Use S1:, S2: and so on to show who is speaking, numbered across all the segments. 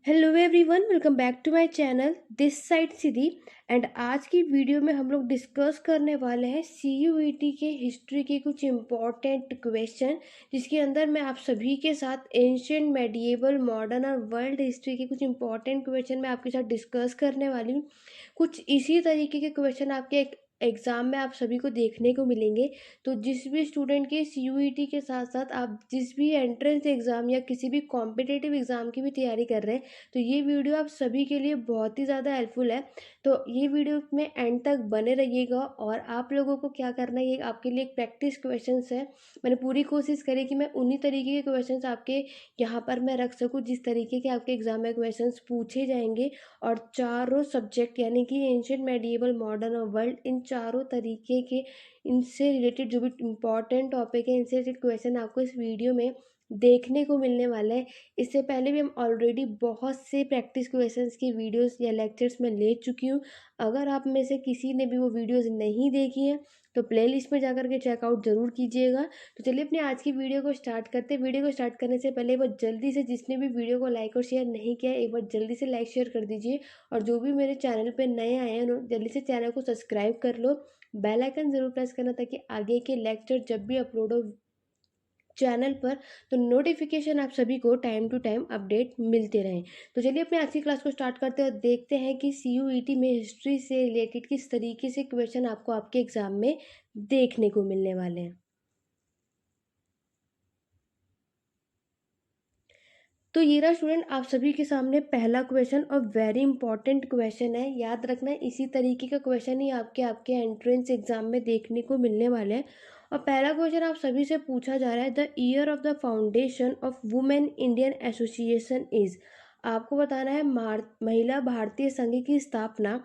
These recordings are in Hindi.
S1: Hello everyone, welcome back to my channel this side Siddhi. And आज की वीडियो में हम लोग डिस्कस करने वाले हैं सीयूईटी के हिस्ट्री के कुछ इम्पॉर्टेंट क्वेश्चन, जिसके अंदर मैं आप सभी के साथ एंशियंट, मेडिएवल, मॉडर्न और वर्ल्ड हिस्ट्री के कुछ इम्पॉर्टेंट क्वेश्चन मैं आपके साथ डिस्कस करने वाली हूँ। कुछ इसी तरीके के क्वेश्चन आपके एग्ज़ाम में आप सभी को देखने को मिलेंगे। तो जिस भी स्टूडेंट के सीयूईटी के साथ साथ आप जिस भी एंट्रेंस एग्ज़ाम या किसी भी कॉम्पिटिटिव एग्ज़ाम की भी तैयारी कर रहे हैं, तो ये वीडियो आप सभी के लिए बहुत ही ज़्यादा हेल्पफुल है। तो ये वीडियो में एंड तक बने रहिएगा। और आप लोगों को क्या करना है, ये आपके लिए एक प्रैक्टिस क्वेश्चंस है। मैंने पूरी कोशिश करी कि मैं उन्हीं तरीके के क्वेश्चंस आपके यहाँ पर मैं रख सकूँ जिस तरीके के आपके एग्जाम में क्वेश्चंस पूछे जाएंगे। और चारों सब्जेक्ट यानी कि एंशियंट, मेडिएवल, मॉडर्न और वर्ल्ड, इन चारों तरीके के इनसे रिलेटेड जो भी इम्पॉर्टेंट टॉपिक है, इनसे रिलेटेड क्वेश्चन आपको इस वीडियो में देखने को मिलने वाला है। इससे पहले भी हम ऑलरेडी बहुत से प्रैक्टिस क्वेश्चंस की वीडियोस या लेक्चर्स में ले चुकी हूँ। अगर आप में से किसी ने भी वो वीडियोस नहीं देखी हैं तो प्लेलिस्ट में जाकर के चेकआउट ज़रूर कीजिएगा। तो चलिए अपने आज की वीडियो को स्टार्ट करते हैं। वीडियो को स्टार्ट करने से पहले एक बार जल्दी से, जिसने भी वीडियो को लाइक और शेयर नहीं किया है, एक बार जल्दी से लाइक शेयर कर दीजिए। और जो भी मेरे चैनल पर नए आए हैं जल्दी से चैनल को सब्सक्राइब कर लो। बेल आइकन ज़रूर प्रेस करना ताकि आगे के लेक्चर जब भी अपलोड हो चैनल पर, तो नोटिफिकेशन आप सभी को टाइम टू टाइम अपडेट मिलते रहें। तो चलिए अपने आज की क्लास को स्टार्ट करते हैं और देखते हैं कि सीयूईटी में हिस्ट्री से रिलेटेड किस तरीके से क्वेश्चन आपको आपके एग्जाम में देखने को मिलने वाले हैं। तो ये रहा स्टूडेंट आप सभी के सामने पहला क्वेश्चन, और वेरी इंपॉर्टेंट क्वेश्चन है। याद रखना, इसी तरीके का क्वेश्चन ही आपके आपके एंट्रेंस एग्जाम में देखने को मिलने वाले हैं। और पहला क्वेश्चन आप सभी से पूछा जा रहा है, the year of the foundation of women Indian association is. आपको बताना है महिला भारतीय संघ की स्थापना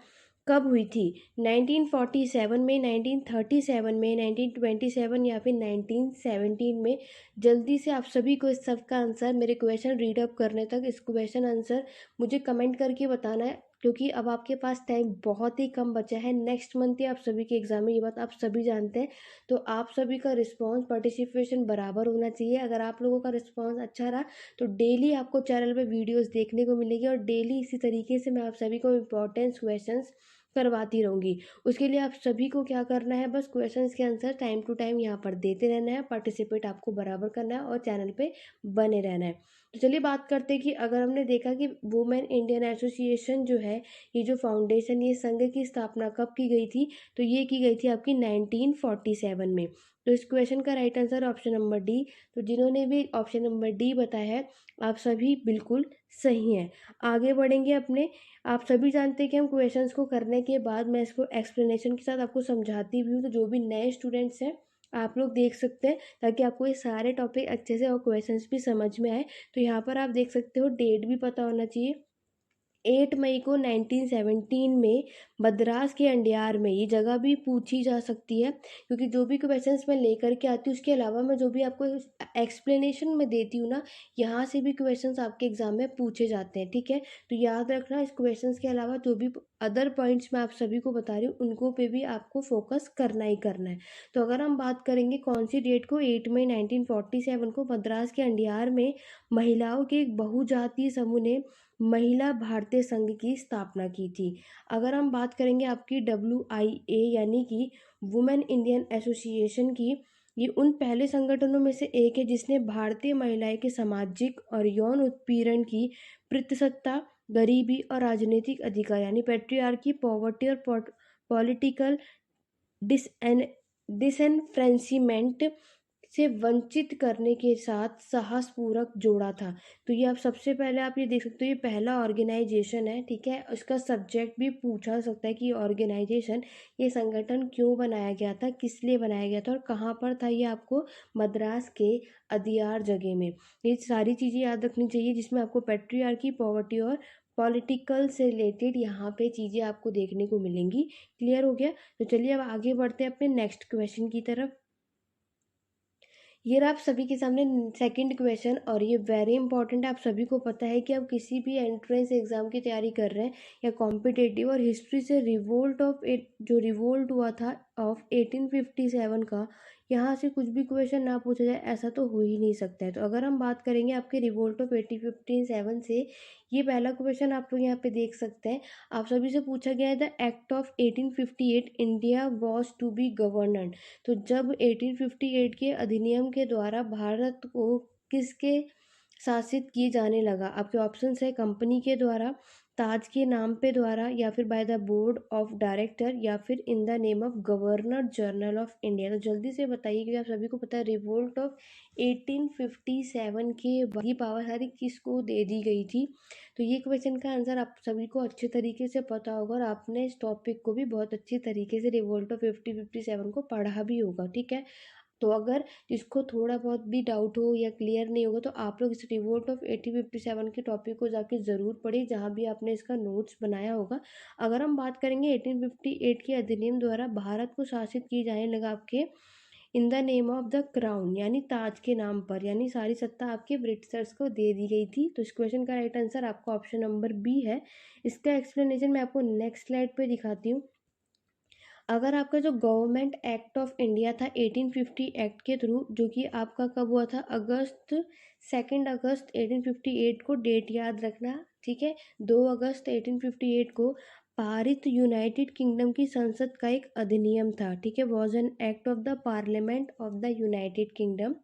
S1: कब हुई थी। 1947 में, 1937 में, 1927 या फिर 1917 में। जल्दी से आप सभी को इस सब का आंसर, मेरे क्वेश्चन रीड अप करने तक इस क्वेश्चन आंसर मुझे कमेंट करके बताना है, क्योंकि अब आपके पास टाइम बहुत ही कम बचा है। नेक्स्ट मंथ ही आप सभी के एग्जाम है, ये बात आप सभी जानते हैं। तो आप सभी का रिस्पांस, पार्टिसिपेशन बराबर होना चाहिए। अगर आप लोगों का रिस्पांस अच्छा रहा तो डेली आपको चैनल पे वीडियोस देखने को मिलेगी, और डेली इसी तरीके से मैं आप सभी को इम्पोर्टेंट क्वेश्चंस करवाती रहूँगी। उसके लिए आप सभी को क्या करना है, बस क्वेश्चंस के आंसर टाइम टू टाइम यहाँ पर देते रहना है, पार्टिसिपेट आपको बराबर करना है और चैनल पे बने रहना है। तो चलिए बात करते हैं कि अगर हमने देखा कि वुमेन इंडियन एसोसिएशन जो है, ये जो फाउंडेशन, ये संघ की स्थापना कब की गई थी, तो ये की गई थी आपकी 1947 में। तो इस क्वेश्चन का right answer option number D. तो जिन्होंने भी ऑप्शन नंबर डी बताया है, आप सभी बिल्कुल सही हैं। आगे बढ़ेंगे अपने। आप सभी जानते हैं कि हम क्वेश्चंस को करने के बाद मैं इसको एक्सप्लेनेशन के साथ आपको समझाती भी हूँ। तो जो भी नए स्टूडेंट्स हैं, आप लोग देख सकते हैं ताकि आपको ये सारे टॉपिक अच्छे से और क्वेश्चंस भी समझ में आए। तो यहाँ पर आप देख सकते हो, डेट भी पता होना चाहिए। 8 मई को 1917 में मद्रास के अंडियार में, ये जगह भी पूछी जा सकती है, क्योंकि जो भी क्वेश्चंस मैं लेकर के आती हूँ उसके अलावा मैं जो भी आपको एक्सप्लेनेशन में देती हूँ ना, यहाँ से भी क्वेश्चंस आपके एग्जाम में पूछे जाते हैं। ठीक है, तो याद रखना, इस क्वेश्चंस के अलावा जो भी अदर पॉइंट्स मैं आप सभी को बता रही हूँ उनको पे भी आपको फोकस करना ही करना है। तो अगर हम बात करेंगे कौन सी डेट को, 8 मई 1947 को मद्रास के अंडियार में महिलाओं के एक बहुजातीय समूह ने महिला भारतीय संघ की स्थापना की थी। अगर हम बात करेंगे आपकी WIA यानी कि वुमेन इंडियन एसोसिएशन की, ये उन पहले संगठनों में से एक है जिसने भारतीय महिलाएं के सामाजिक और यौन उत्पीड़न की प्रतिशतता, गरीबी और राजनीतिक अधिकार यानी पेट्रियार्की, पॉवर्टी और पॉलिटिकल डिसएन डिसएनफ्रेंचमेंट से वंचित करने के साथ साहसपूर्वक जोड़ा था। तो ये आप सबसे पहले आप ये देख सकते हो, ये पहला ऑर्गेनाइजेशन है। ठीक है, उसका सब्जेक्ट भी पूछा सकता है कि ऑर्गेनाइजेशन, ये संगठन क्यों बनाया गया था, किस लिए बनाया गया था और कहाँ पर था। ये आपको मद्रास के अदियार जगह में, ये सारी चीज़ें याद रखनी चाहिए, जिसमें आपको पेट्रियार्की, पॉवर्टी और पॉलिटिकल से रिलेटेड यहाँ पे चीज़ें आपको देखने को मिलेंगी। क्लियर हो गया। तो चलिए अब आगे बढ़ते हैं अपने नेक्स्ट क्वेश्चन की तरफ। ये रहा आप सभी के सामने सेकंड क्वेश्चन, और ये वेरी इंपॉर्टेंट है। आप सभी को पता है कि आप किसी भी एंट्रेंस एग्जाम की तैयारी कर रहे हैं या कॉम्पिटेटिव, और हिस्ट्री से रिवोल्ट ऑफ इट, जो रिवोल्ट हुआ था ऑफ 1857 का यहाँ से कुछ भी क्वेश्चन ना पूछा जाए, ऐसा तो हो ही नहीं सकता है। तो अगर हम बात करेंगे आपके रिवोल्ट ऑफ 1857 से, ये पहला क्वेश्चन आप लोग यहाँ पे देख सकते हैं। आप सभी से पूछा गया है the act of 1858 India was to be governed. तो जब 1858 के अधिनियम के द्वारा भारत को किसके शासित किए जाने लगा? आपके ऑप्शंस है कंपनी के द्वारा, ताज के नाम पे द्वारा, या फिर by the board of director, या फिर in the name of governor general of India. तो जल्दी से बताइए, क्योंकि आप सभी को पता है रिवोल्ट ऑफ 1857 के बाद ये पावर सारी किसको दे दी गई थी। तो ये क्वेश्चन का आंसर आप सभी को अच्छे तरीके से पता होगा, और आपने इस टॉपिक को भी बहुत अच्छी तरीके से रिवोल्ट ऑफ 1857 को पढ़ा भी होगा, ठीक है। तो अगर जिसको थोड़ा बहुत भी डाउट हो या क्लियर नहीं होगा, तो आप लोग इस रिवोल्ट ऑफ 1857 के टॉपिक को जाके ज़रूर पढ़िए, जहाँ भी आपने इसका नोट्स बनाया होगा। अगर हम बात करेंगे 1858 के अधिनियम द्वारा भारत को शासित किए जाने लगा आपके in the name of the crown, यानी ताज के नाम पर, यानी सारी सत्ता आपके ब्रिटिशर्स को दे दी गई थी। तो इस क्वेश्चन का राइट आंसर आपका ऑप्शन नंबर बी है। इसका एक्सप्लेनेशन मैं आपको नेक्स्ट स्लाइड पे दिखाती हूँ। अगर आपका जो गवर्नमेंट एक्ट ऑफ इंडिया था 1850 एक्ट के थ्रू, जो कि आपका कब हुआ था, अगस्त 2 अगस्त 1858 को, डेट याद रखना, ठीक है। 2 अगस्त 1858 को पारित यूनाइटेड किंगडम की संसद का एक अधिनियम था, ठीक है। Was an act of the parliament of the United kingdom.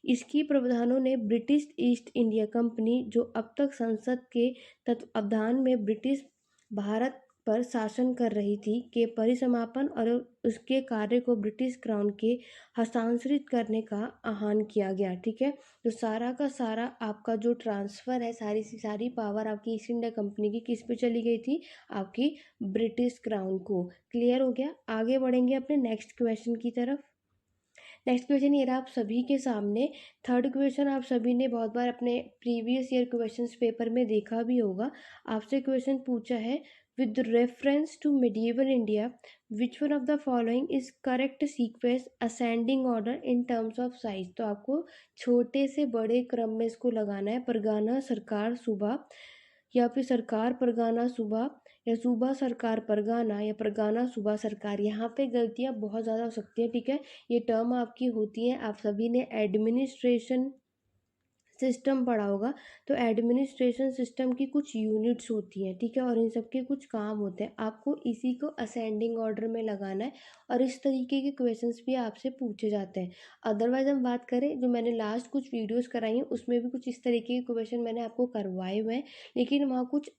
S1: इसकी प्रावधानों ने ब्रिटिश ईस्ट इंडिया कंपनी, जो अब तक संसद के तत्वावधान में ब्रिटिश भारत पर शासन कर रही थी, के परिसमापन और उसके कार्य को ब्रिटिश क्राउन के हस्तांतरित करने का आह्वान किया गया, ठीक है। तो सारा का सारा आपका जो ट्रांसफ़र है, सारी सी सारी पावर आपकी ईस्ट इंडिया कंपनी की किस पे चली गई थी, आपकी ब्रिटिश क्राउन को। क्लियर हो गया। आगे बढ़ेंगे अपने नेक्स्ट क्वेश्चन की तरफ। नेक्स्ट क्वेश्चन ये रहा आप सभी के सामने। थर्ड क्वेश्चन आप सभी ने बहुत बार अपने प्रीवियस ईयर क्वेश्चंस पेपर में देखा भी होगा। आपसे क्वेश्चन पूछा है, with reference to medieval India which one of the following is correct sequence ascending order in terms of size. तो आपको छोटे से बड़े क्रम में इसको लगाना है। परगना सरकार सूबा, या फिर सरकार परगना सूबा, या सूबा सरकार परगना, या परगना सूबा सरकार। यहाँ पे गलतियाँ बहुत ज़्यादा हो सकती हैं, ठीक है। ये टर्म आपकी होती हैं, आप सभी ने एडमिनिस्ट्रेशन सिस्टम पढ़ा होगा। तो एडमिनिस्ट्रेशन सिस्टम की कुछ यूनिट्स होती हैं, ठीक है, और इन सब के कुछ काम होते हैं। आपको इसी को असेंडिंग ऑर्डर में लगाना है, और इस तरीके के क्वेश्चंस भी आपसे पूछे जाते हैं। अदरवाइज हम बात करें, जो मैंने लास्ट कुछ वीडियोस कराई हैं उसमें भी कुछ इस तरीके के क्वेश्चन मैंने आपको करवाए हुए हैं, लेकिन वहाँ कुछ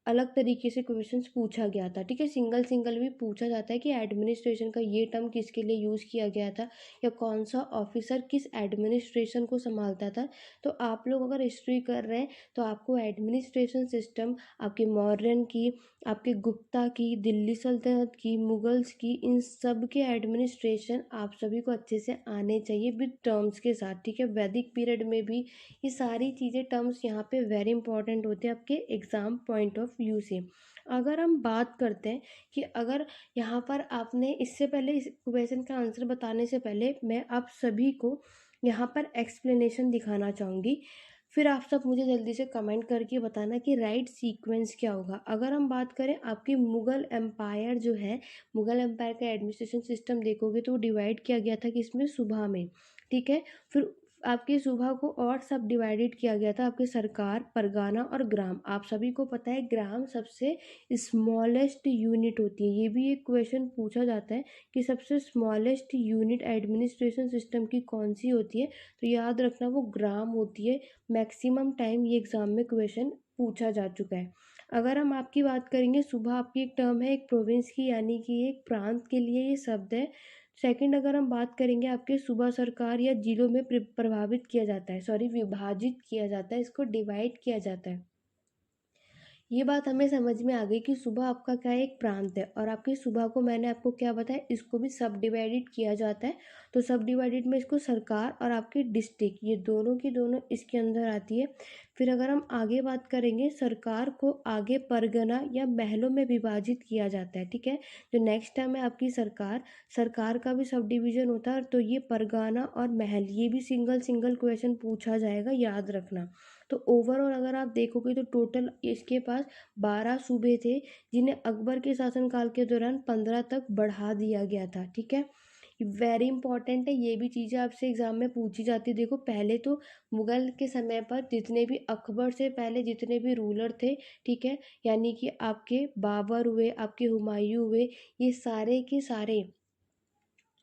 S1: अलग तरीके से क्वेश्चंस पूछा गया था, ठीक है। सिंगल सिंगल भी पूछा जाता है कि एडमिनिस्ट्रेशन का ये टर्म किसके लिए यूज़ किया गया था, या कौन सा ऑफिसर किस एडमिनिस्ट्रेशन को संभालता था। तो आप लोग अगर हिस्ट्री कर रहे हैं, तो आपको एडमिनिस्ट्रेशन सिस्टम आपके मौर्यन की, आपके गुप्ता की, दिल्ली सल्तनत की, मुगल्स की, इन सब के एडमिनिस्ट्रेशन आप सभी को अच्छे से आने चाहिए विद टर्म्स के साथ, ठीक है। वैदिक पीरियड में भी ये सारी चीज़ें, टर्म्स यहाँ पे वेरी इंपॉर्टेंट होते हैं आपके एग्ज़ाम पॉइंट ऑफ व्यू से। अगर हम बात करते हैं कि अगर यहाँ पर आपने इससे पहले, इस क्वेश्चन का आंसर बताने से पहले मैं आप सभी को यहाँ पर एक्सप्लेनेशन दिखाना चाहूँगी, फिर आप सब मुझे जल्दी से कमेंट करके बताना कि राइट सीक्वेंस क्या होगा। अगर हम बात करें आपकी मुग़ल एम्पायर जो है, मुग़ल एम्पायर का एडमिनिस्ट्रेशन सिस्टम देखोगे तो डिवाइड किया गया था किसमें, सूबा में, ठीक है। फिर आपके सूबा को और सब डिवाइडेड किया गया था, आपके सरकार, परगना और ग्राम। आप सभी को पता है ग्राम सबसे स्मॉलेस्ट यूनिट होती है। ये भी एक क्वेश्चन पूछा जाता है कि सबसे स्मॉलेस्ट यूनिट एडमिनिस्ट्रेशन सिस्टम की कौन सी होती है। तो याद रखना वो ग्राम होती है। मैक्सिमम टाइम ये एग्ज़ाम में क्वेश्चन पूछा जा चुका है। अगर हम आपकी बात करेंगे, सूबा आपकी एक टर्म है एक प्रोविंस की, यानी कि एक प्रांत के लिए ये शब्द है। सेकंड, अगर हम बात करेंगे आपके सूबा सरकार या जिलों में प्रभावित किया जाता है, सॉरी विभाजित किया जाता है, इसको डिवाइड किया जाता है। ये बात हमें समझ में आ गई कि सूबा आपका क्या है, एक प्रांत है, और आपकी सूबा को मैंने आपको क्या बताया, इसको भी सब डिवाइडेड किया जाता है। तो सब डिवाइडेड में इसको सरकार और आपकी डिस्ट्रिक्ट, ये दोनों की दोनों इसके अंदर आती है। फिर अगर हम आगे बात करेंगे, सरकार को आगे परगना या महलों में विभाजित किया जाता है, ठीक है। जो नेक्स्ट टर्म है आपकी सरकार, सरकार का भी सब डिवीजन होता है, तो ये परगना और महल, ये भी सिंगल सिंगल क्वेश्चन पूछा जाएगा, याद रखना। तो ओवरऑल अगर आप देखोगे तो टोटल इसके पास 12 सूबे थे, जिन्हें अकबर के शासनकाल के दौरान 15 तक बढ़ा दिया गया था। ठीक है, वेरी इंपॉर्टेंट है, ये भी चीज़ें आपसे एग्जाम में पूछी जाती है। देखो पहले तो मुगल के समय पर जितने भी, अकबर से पहले जितने भी रूलर थे, ठीक है, यानी कि आपके बाबर हुए, आपके हुमायूं हुए, ये सारे के सारे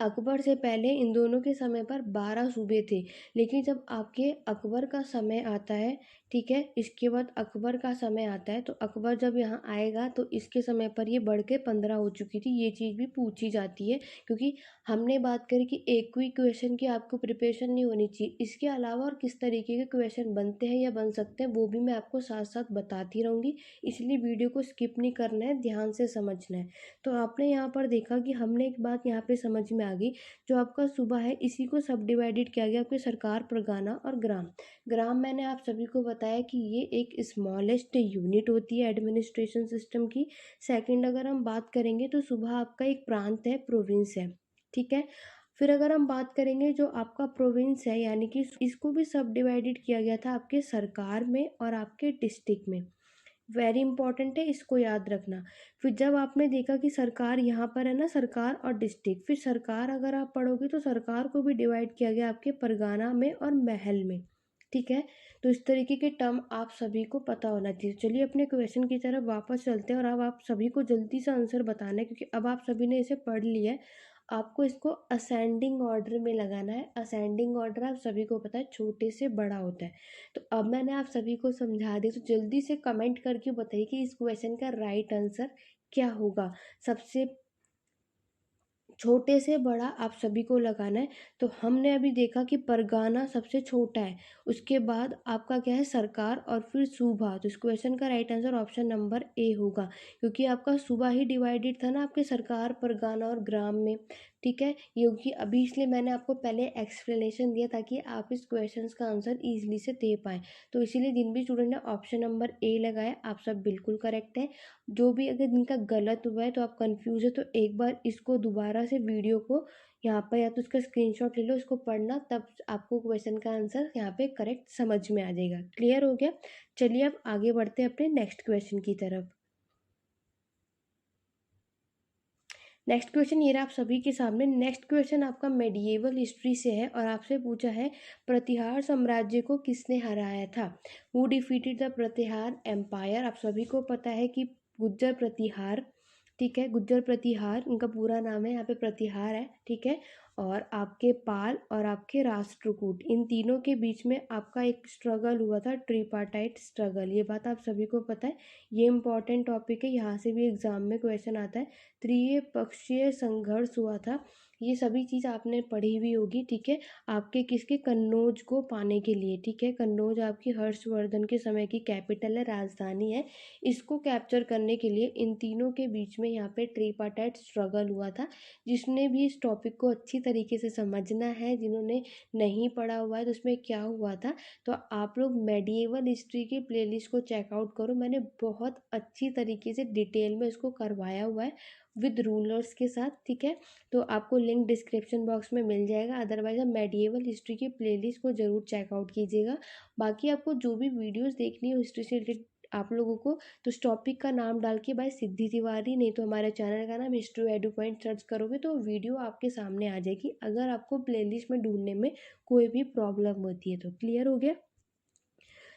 S1: अकबर से पहले इन दोनों के समय पर 12 सूबे थे। लेकिन जब आपके अकबर का समय आता है, ठीक है, इसके बाद अकबर का समय आता है, तो अकबर जब यहाँ आएगा तो इसके समय पर ये बढ़ के 15 हो चुकी थी। ये चीज़ भी पूछी जाती है, क्योंकि हमने बात करी कि एक ही क्वेश्चन की आपको प्रिपरेशन नहीं होनी चाहिए, इसके अलावा और किस तरीके के क्वेश्चन बनते हैं या बन सकते हैं वो भी मैं आपको साथ साथ बताती रहूँगी। इसलिए वीडियो को स्किप नहीं करना है, ध्यान से समझना है। तो आपने यहाँ पर देखा कि हमने एक बात यहाँ पे समझ में आ गई, जो आपका सूबा है इसी को सब डिवाइडेड किया गया, आपके सरकार, परगना और ग्राम। ग्राम मैंने आप सभी को बताया कि ये एक स्मॉलेस्ट यूनिट होती है एडमिनिस्ट्रेशन सिस्टम की। सेकंड अगर हम बात करेंगे तो सूबा आपका एक प्रांत है, प्रोविंस है। ठीक है, फिर अगर हम बात करेंगे जो आपका प्रोविंस है, यानी कि इसको भी सब डिवाइडेड किया गया था आपके सरकार में और आपके डिस्ट्रिक्ट में। वेरी इंपॉर्टेंट है, इसको याद रखना। फिर जब आपने देखा कि सरकार यहाँ पर है ना, सरकार और डिस्ट्रिक्ट, फिर सरकार अगर आप पढ़ोगे तो सरकार को भी डिवाइड किया गया आपके परगना में और महल में। ठीक है, तो इस तरीके के टर्म आप सभी को पता होना चाहिए। चलिए अपने क्वेश्चन की तरफ वापस चलते हैं, और अब आप सभी को जल्दी से आंसर बताना है, क्योंकि अब आप सभी ने इसे पढ़ लिया है। आपको इसको असेंडिंग ऑर्डर में लगाना है। असेंडिंग ऑर्डर आप सभी को पता है छोटे से बड़ा होता है। तो अब मैंने आप सभी को समझा दिया, तो जल्दी से कमेंट करके बताइए कि इस क्वेश्चन का राइट आंसर क्या होगा। सबसे छोटे से बड़ा आप सभी को लगाना है। तो हमने अभी देखा कि परगना सबसे छोटा है, उसके बाद आपका क्या है, सरकार, और फिर सूबा। तो इस क्वेश्चन का right answer option number A होगा, क्योंकि आपका सूबा ही डिवाइडेड था ना आपके सरकार, परगना और ग्राम में। ठीक है, क्योंकि अभी इसलिए मैंने आपको पहले एक्सप्लेनेशन दिया ताकि आप इस क्वेश्चन का आंसर ईजिली से दे पाए। तो इसीलिए जिन भी स्टूडेंट ने ऑप्शन नंबर ए लगाया, आप सब बिल्कुल करेक्ट है। जो भी अगर इनका गलत हुआ है तो आप कंफ्यूज है, तो एक बार इसको दोबारा से वीडियो को यहाँ पर या तो उसका स्क्रीनशॉट ले लो, इसको पढ़ना, तब आपको क्वेश्चन का आंसर यहाँ पे करेक्ट समझ में आ जाएगा। क्लियर हो गया? चलिए अब आगे बढ़ते हैं अपने नेक्स्ट क्वेश्चन की तरफ। नेक्स्ट क्वेश्चन ये रहा आप सभी के सामने। नेक्स्ट क्वेश्चन आपका मेडिएवल हिस्ट्री से है, और आपसे पूछा है प्रतिहार साम्राज्य को किसने हराया था। Who defeated the Pratihara empire. आप सभी को पता है कि गुज्जर प्रतिहार, ठीक है, गुज्जर प्रतिहार उनका पूरा नाम है, यहाँ पे प्रतिहार है। ठीक है, और आपके पाल और आपके राष्ट्रकूट, इन तीनों के बीच में आपका एक स्ट्रगल हुआ था, ट्रिपार्टाइट स्ट्रगल। ये बात आप सभी को पता है, ये इंपॉर्टेंट टॉपिक है, यहाँ से भी एग्जाम में क्वेश्चन आता है। त्रिपक्षीय संघर्ष हुआ था, ये सभी चीज़ आपने पढ़ी हुई होगी। ठीक है, आपके किसके, कन्नौज को पाने के लिए। ठीक है, कन्नौज आपकी हर्षवर्धन के समय की कैपिटल है, राजधानी है। इसको कैप्चर करने के लिए इन तीनों के बीच में यहाँ पे ट्रिपार्टाइट स्ट्रगल हुआ था। जिसने भी इस टॉपिक को अच्छी तरीके से समझना है, जिन्होंने नहीं पढ़ा हुआ है तो उसमें क्या हुआ था, तो आप लोग मेडिएवल हिस्ट्री की प्लेलिस्ट को चेकआउट करो। मैंने बहुत अच्छी तरीके से डिटेल में इसको करवाया हुआ है विद रूलर्स के साथ। ठीक है, तो आपको लिंक डिस्क्रिप्शन बॉक्स में मिल जाएगा। अदरवाइज आप मेडिएवल हिस्ट्री की प्लेलिस्ट को ज़रूर चेकआउट कीजिएगा। बाकी आपको जो भी वीडियोस देखनी हो हिस्ट्री से रिलेटेड आप लोगों को, तो उस टॉपिक का नाम डाल के बाय सिद्धि तिवारी, नहीं तो हमारे चैनल का नाम हिस्ट्री एडू पॉइंट सर्च करोगे तो वीडियो आपके सामने आ जाएगी, अगर आपको प्लेलिस्ट में ढूंढने में कोई भी प्रॉब्लम होती है तो। क्लियर हो गया?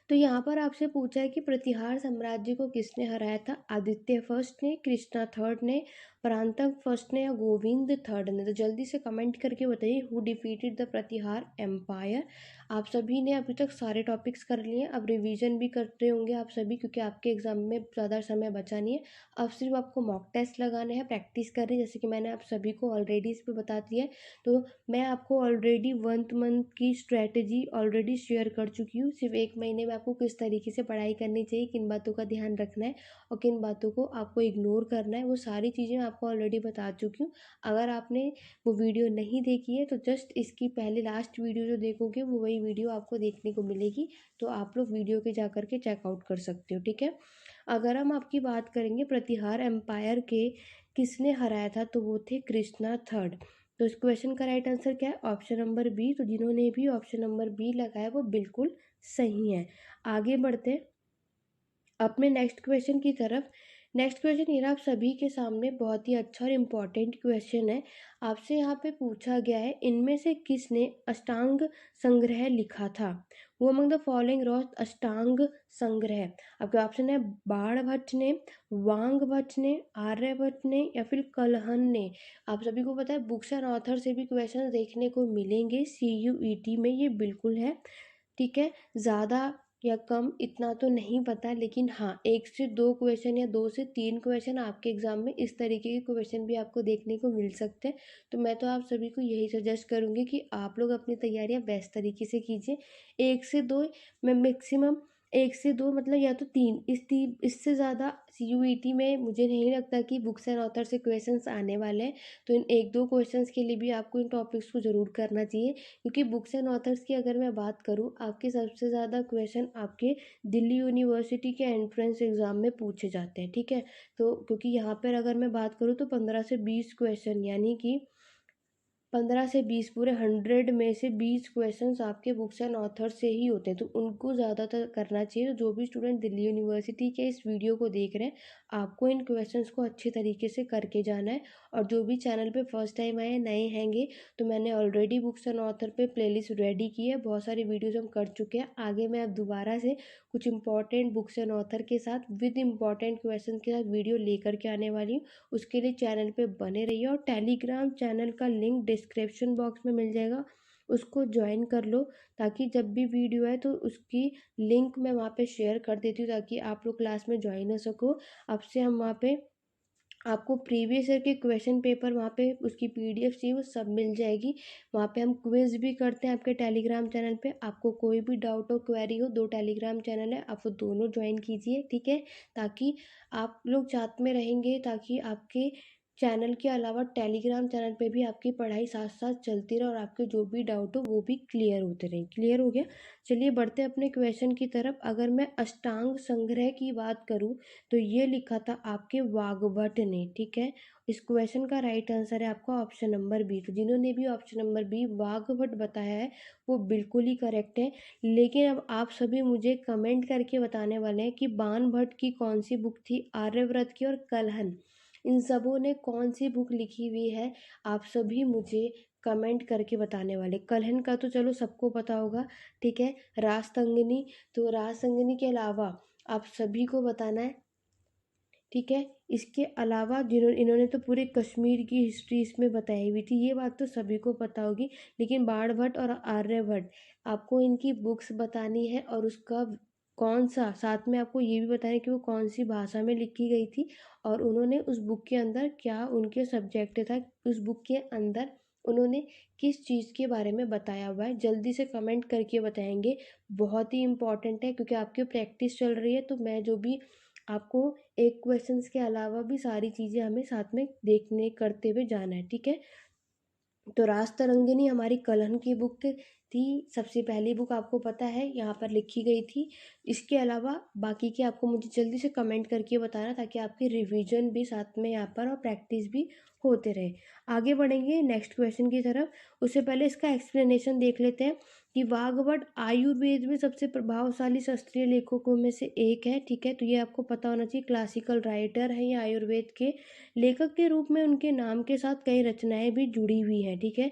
S1: तो यहाँ पर आपसे पूछा है कि प्रतिहार साम्राज्य को किसने हराया था। आदित्य फर्स्ट ने, कृष्णा थर्ड ने, परांतक फर्स्ट ने, या गोविंद थर्ड ने। तो जल्दी से कमेंट करके बताइए who defeated the Pratihara empire. आप सभी ने अभी तक सारे टॉपिक्स कर लिए हैं, अब रिवीजन भी करते होंगे आप सभी, क्योंकि आपके एग्जाम में ज़्यादा समय बचा नहीं है। अब सिर्फ आपको मॉक टेस्ट लगाने हैं, प्रैक्टिस करनी है, जैसे कि मैंने आप सभी को ऑलरेडी इस पर बता दिया है। तो मैं आपको ऑलरेडी 1 मंथ की स्ट्रेटजी ऑलरेडी शेयर कर चुकी हूँ। सिर्फ 1 महीने में आपको किस तरीके से पढ़ाई करनी चाहिए, किन बातों का ध्यान रखना है और किन बातों को आपको इग्नोर करना है, वो सारी चीज़ें मैं आपको ऑलरेडी बता चुकी हूँ। अगर आपने वो वीडियो नहीं देखी है तो जस्ट इसकी पहले लास्ट वीडियो जो देखोगे वो वही वीडियो आपको देखने को मिलेगी, तो आप लोग वीडियो के जा करके चेकआउट कर सकते हो। ठीक है, अगर हम आपकी बात करेंगे प्रतिहार एम्पायर के किसने हराया था, तो वो थे कृष्णा थर्ड। तो इस क्वेश्चन का राइट आंसर क्या है, ऑप्शन नंबर बी। तो जिन्होंने भी ऑप्शन नंबर बी लगाया वो बिल्कुल सही हैं। आगे बढ़ते हैं अपने नेक्स्ट क्वेश्चन की तरफ। नेक्स्ट क्वेश्चन ये रहा आप सभी के सामने, बहुत ही अच्छा और इम्पॉर्टेंट क्वेश्चन है। आपसे यहाँ पे पूछा गया है, इनमें से किसने अष्टांग संग्रह लिखा था? वो अमंग द फॉलोइंग रॉस अष्टांग संग्रह। आपके ऑप्शन है बाणभट्ट ने, वांगभट्ट ने, आर्यभट्ट ने या फिर कलहन ने। आप सभी को पता है बुक्स एंड ऑथर से भी क्वेश्चन देखने को मिलेंगे CUET में, ये बिल्कुल है। ठीक है, ज़्यादा या कम इतना तो नहीं पता, लेकिन हाँ 1 से 2 क्वेश्चन या 2 से 3 क्वेश्चन आपके एग्जाम में इस तरीके के क्वेश्चन भी आपको देखने को मिल सकते हैं। तो मैं तो आप सभी को यही सजेस्ट करूँगी कि आप लोग अपनी तैयारियाँ बेस्ट तरीके से कीजिए। 1 से 2 मैं मैक्सिमम 1 से 2 मतलब या तो 3, इससे ज़्यादा CUET में मुझे नहीं लगता कि बुक्स एंड ऑथर से क्वेश्चंस आने वाले हैं। तो इन 1-2 क्वेश्चंस के लिए भी आपको इन टॉपिक्स को ज़रूर करना चाहिए, क्योंकि बुक्स एंड ऑथर्स की अगर मैं बात करूँ, आपके सबसे ज़्यादा क्वेश्चन आपके दिल्ली यूनिवर्सिटी के एंट्रेंस एग्ज़ाम में पूछे जाते हैं। ठीक है, तो क्योंकि यहाँ पर अगर मैं बात करूँ तो 15 से 20 क्वेश्चन, यानी कि 15 से 20 पूरे 100 में से 20 क्वेश्चंस आपके बुक्स एंड ऑथर से ही होते हैं, तो उनको ज़्यादातर करना चाहिए। तो जो भी स्टूडेंट दिल्ली यूनिवर्सिटी के इस वीडियो को देख रहे हैं, आपको इन क्वेश्चंस को अच्छे तरीके से करके जाना है। और जो भी चैनल पे फर्स्ट टाइम आए नए हैंगे, तो मैंने ऑलरेडी बुक्स एंड ऑथर पे प्लेलिस्ट रेडी की है, बहुत सारी वीडियोज़ हम कर चुके हैं। आगे मैं अब दोबारा से कुछ इंपॉर्टेंट बुक्स एंड ऑथर के साथ विद इंपॉर्टेंट क्वेश्चन के साथ वीडियो लेकर के आने वाली हूँ। उसके लिए चैनल पे बने रहिए, और टेलीग्राम चैनल का लिंक डिस्क्रिप्शन बॉक्स में मिल जाएगा, उसको ज्वाइन कर लो, ताकि जब भी वीडियो आए तो उसकी लिंक मैं वहाँ पे शेयर कर देती हूँ, ताकि आप लोग क्लास में ज्वाइन हो सको। अब से हम वहाँ पे आपको प्रीवियस ईयर के क्वेश्चन पेपर, वहाँ पे उसकी PDF चाहिए वो सब मिल जाएगी। वहाँ पे हम क्विज़ भी करते हैं आपके टेलीग्राम चैनल पे। आपको कोई भी डाउट हो, क्वेरी हो, 2 टेलीग्राम चैनल है, आप वो दोनों ज्वाइन कीजिए। ठीक है, ताकि आप लोग साथ में रहेंगे, ताकि आपके चैनल के अलावा टेलीग्राम चैनल पे भी आपकी पढ़ाई साथ साथ चलती रहे, और आपके जो भी डाउट हो वो भी क्लियर होते रहें। क्लियर हो गया? चलिए बढ़ते हैं अपने क्वेश्चन की तरफ। अगर मैं अष्टांग संग्रह की बात करूँ, तो ये लिखा था आपके वाग्भट ने। ठीक है, इस क्वेश्चन का राइट आंसर है आपका ऑप्शन नंबर बी। तो जिन्होंने भी ऑप्शन नंबर बी वाग्भट बताया है, वो बिल्कुल ही करेक्ट है। लेकिन अब आप सभी मुझे कमेंट करके बताने वाले हैं कि बाणभट्ट की कौन सी बुक थी, आर्यव्रत की और कलहन, इन सबों ने कौन सी बुक लिखी हुई है, आप सभी मुझे कमेंट करके बताने वाले। कलहन का तो चलो सबको पता होगा। ठीक है, रासतंगनी, तो रासतंगनी के अलावा आप सभी को बताना है। ठीक है, इसके अलावा इन्होंने तो पूरे कश्मीर की हिस्ट्री इसमें बताई हुई थी, ये बात तो सभी को पता होगी। लेकिन बाणभट्ट और आर्यभट्ट, आपको इनकी बुक्स बतानी है, और उसका कौन सा, साथ में आपको ये भी बताना है कि वो कौन सी भाषा में लिखी गई थी, और उन्होंने उस बुक के अंदर क्या उनके सब्जेक्ट था, उस बुक के अंदर उन्होंने किस चीज़ के बारे में बताया हुआ है। जल्दी से कमेंट करके बताएंगे, बहुत ही इंपॉर्टेंट है, क्योंकि आपकी प्रैक्टिस चल रही है। तो मैं जो भी आपको एक क्वेश्चंस के अलावा भी सारी चीज़ें हमें साथ में देखने करते हुए जाना है। ठीक है, तो रास्तरंगिनी हमारी कलहन की बुक थी, सबसे पहली बुक आपको पता है यहाँ पर लिखी गई थी। इसके अलावा बाकी के आपको मुझे जल्दी से कमेंट करके बताना, ताकि आपकी रिवीजन भी साथ में यहाँ पर और प्रैक्टिस भी होते रहे। आगे बढ़ेंगे नेक्स्ट क्वेश्चन की तरफ, उससे पहले इसका एक्सप्लेनेशन देख लेते हैं कि वाग्भट आयुर्वेद में सबसे प्रभावशाली शास्त्रीय लेखकों में से एक है। ठीक है, तो ये आपको पता होना चाहिए, क्लासिकल राइटर है ये आयुर्वेद के। लेखक के रूप में उनके नाम के साथ कई रचनाएं भी जुड़ी हुई हैं। ठीक है,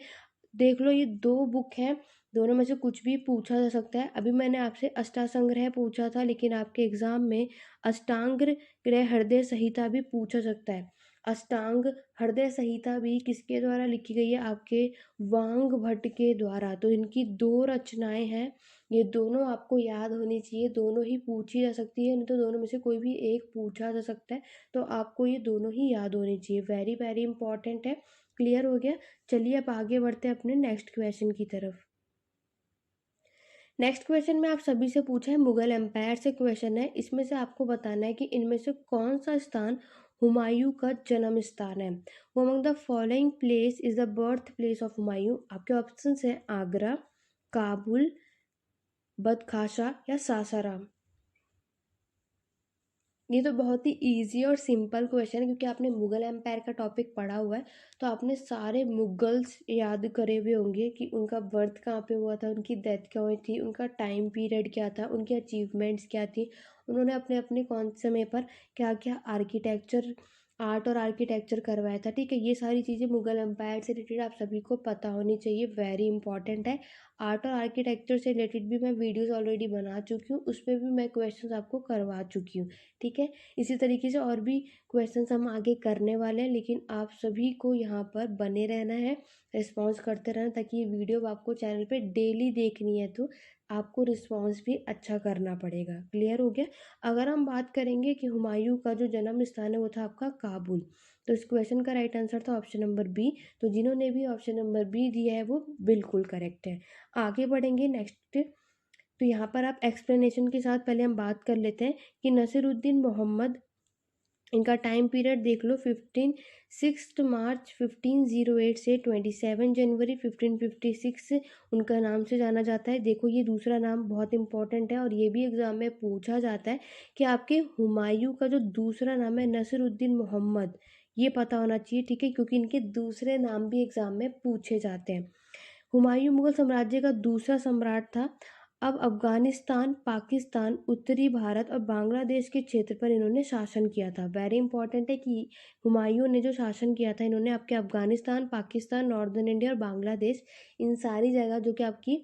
S1: देख लो ये 2 बुक हैं, दोनों में से कुछ भी पूछा जा सकता है। अभी मैंने आपसे अष्टासंग्रह पूछा था, लेकिन आपके एग्जाम में अष्टांग ग्रह हृदय संहिता भी पूछा सकता है। अष्टांग हृदय संहिता भी किसके द्वारा लिखी गई है? आपके वांग भट्ट के द्वारा। तो इनकी 2 रचनाएं हैं, ये दोनों आपको याद होनी चाहिए, दोनों ही पूछी जा सकती है, नहीं तो दोनों में से कोई भी एक पूछा जा सकता है। तो आपको ये दोनों ही याद होनी चाहिए, वेरी वेरी इंपॉर्टेंट है। क्लियर हो गया? चलिए अब आगे बढ़ते हैं अपने नेक्स्ट क्वेश्चन की तरफ। नेक्स्ट क्वेश्चन में आप सभी से पूछा है, मुगल एम्पायर से क्वेश्चन है। इसमें से आपको बताना है कि इनमें से कौन सा स्थान हुमायूं का जन्म स्थान है। वो among the following place is the birth place of Humayun. आपके ऑप्शन है आगरा, काबुल, बदखाशा या सासाराम। ये तो बहुत ही ईज़ी और सिंपल क्वेश्चन है, क्योंकि आपने मुगल एम्पायर का टॉपिक पढ़ा हुआ है, तो आपने सारे मुगल्स याद करे हुए होंगे कि उनका बर्थ कहाँ पे हुआ था, उनकी डेथ क्या हुई थी, उनका टाइम पीरियड क्या था, उनकी अचीवमेंट्स क्या थी, उन्होंने अपने अपने कौन से समय पर क्या क्या आर्किटेक्चर, आर्ट और आर्किटेक्चर करवाया था। ठीक है, ये सारी चीज़ें मुगल एम्पायर से रिलेटेड आप सभी को पता होनी चाहिए, वेरी इंपॉर्टेंट है। आर्ट और आर्किटेक्चर से रिलेटेड भी मैं वीडियोस ऑलरेडी बना चुकी हूँ, उसमें भी मैं क्वेश्चंस आपको करवा चुकी हूँ। ठीक है, इसी तरीके से और भी क्वेश्चंस हम आगे करने वाले हैं, लेकिन आप सभी को यहाँ पर बने रहना है, रिस्पॉन्स करते रहना, ताकि ये वीडियो आपको चैनल पे डेली देखनी है, तो आपको रिस्पॉन्स भी अच्छा करना पड़ेगा। क्लियर हो गया? अगर हम बात करेंगे कि हुमायूं का जो जन्म स्थान है वो था आपका काबुल, तो इस क्वेश्चन का राइट आंसर था ऑप्शन नंबर बी। तो जिन्होंने भी ऑप्शन नंबर बी दिया है वो बिल्कुल करेक्ट है। आगे बढ़ेंगे नेक्स्ट। तो यहाँ पर आप एक्सप्लेनेशन के साथ पहले हम बात कर लेते हैं कि नसीरुद्दीन मोहम्मद, इनका टाइम पीरियड देख लो, 6 मार्च 1508 से 27 जनवरी 1556 उनका नाम से जाना जाता है। देखो ये दूसरा नाम बहुत इंपॉर्टेंट है, और ये भी एग्जाम में पूछा जाता है कि आपके हुमायूं का जो दूसरा नाम है नसीरुद्दीन मोहम्मद, ये पता होना चाहिए। ठीक है, क्योंकि इनके दूसरे नाम भी एग्जाम में पूछे जाते हैं। हुमायूं मुगल साम्राज्य का दूसरा सम्राट था। अब अफगानिस्तान, पाकिस्तान, उत्तरी भारत और बांग्लादेश के क्षेत्र पर इन्होंने शासन किया था। वेरी इंपॉर्टेंट है कि हुमायूं ने जो शासन किया था, इन्होंने आपके अफगानिस्तान, पाकिस्तान, नॉर्दर्न इंडिया और बांग्लादेश, इन सारी जगह, जो कि आपकी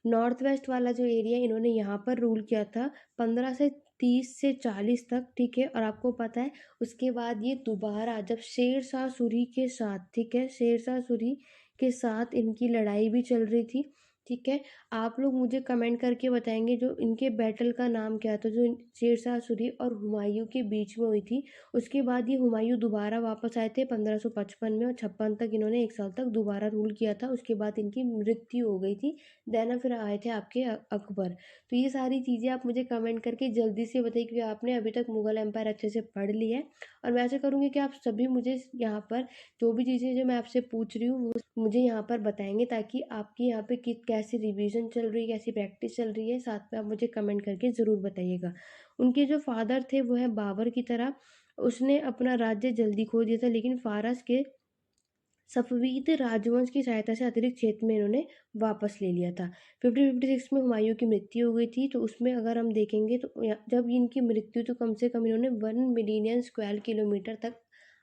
S1: नॉर्थ वेस्ट वाला जो एरिया, इन्होंने यहाँ पर रूल किया था 1530 से 40 तक। ठीक है, और आपको पता है उसके बाद ये दोबारा जब शेर शाह सूरी के साथ, ठीक है, शेर शाह सूरी के साथ इनकी लड़ाई भी चल रही थी। ठीक है, आप लोग मुझे कमेंट करके बताएंगे जो इनके बैटल का नाम क्या था, जो शेरशाह सूरी और हुमायूं के बीच में हुई थी। उसके बाद ये हुमायूं दोबारा वापस आए थे 1555 में, और 56 तक इन्होंने 1 साल तक दोबारा रूल किया था। उसके बाद इनकी मृत्यु हो गई थी। देन फिर आए थे आपके अकबर। तो ये सारी चीज़ें आप मुझे कमेंट करके जल्दी से बताइए, क्योंकि आपने अभी तक मुगल एम्पायर अच्छे से पढ़ लिया है। और मैं ऐसा करूँगी कि आप सभी मुझे यहाँ पर जो भी चीज़ें जो मैं आपसे पूछ रही हूँ वो मुझे यहाँ पर बताएंगे, ताकि आपकी यहाँ पे कैसी रिवीजन चल रही है, कैसी प्रैक्टिस चल रही है, साथ में आप मुझे कमेंट करके ज़रूर बताइएगा। उनके जो फादर थे वो है बाबर की तरह, उसने अपना राज्य जल्दी खो दिया था, लेकिन फारस के सफवीद राजवंश की सहायता से अतिरिक्त क्षेत्र में इन्होंने वापस ले लिया था। 1556 में हुमायूं की मृत्यु हो गई थी, तो उसमें अगर हम देखेंगे तो जब इनकी मृत्यु, तो कम से कम इन्होंने 1 मिलियन स्क्वायर किलोमीटर तक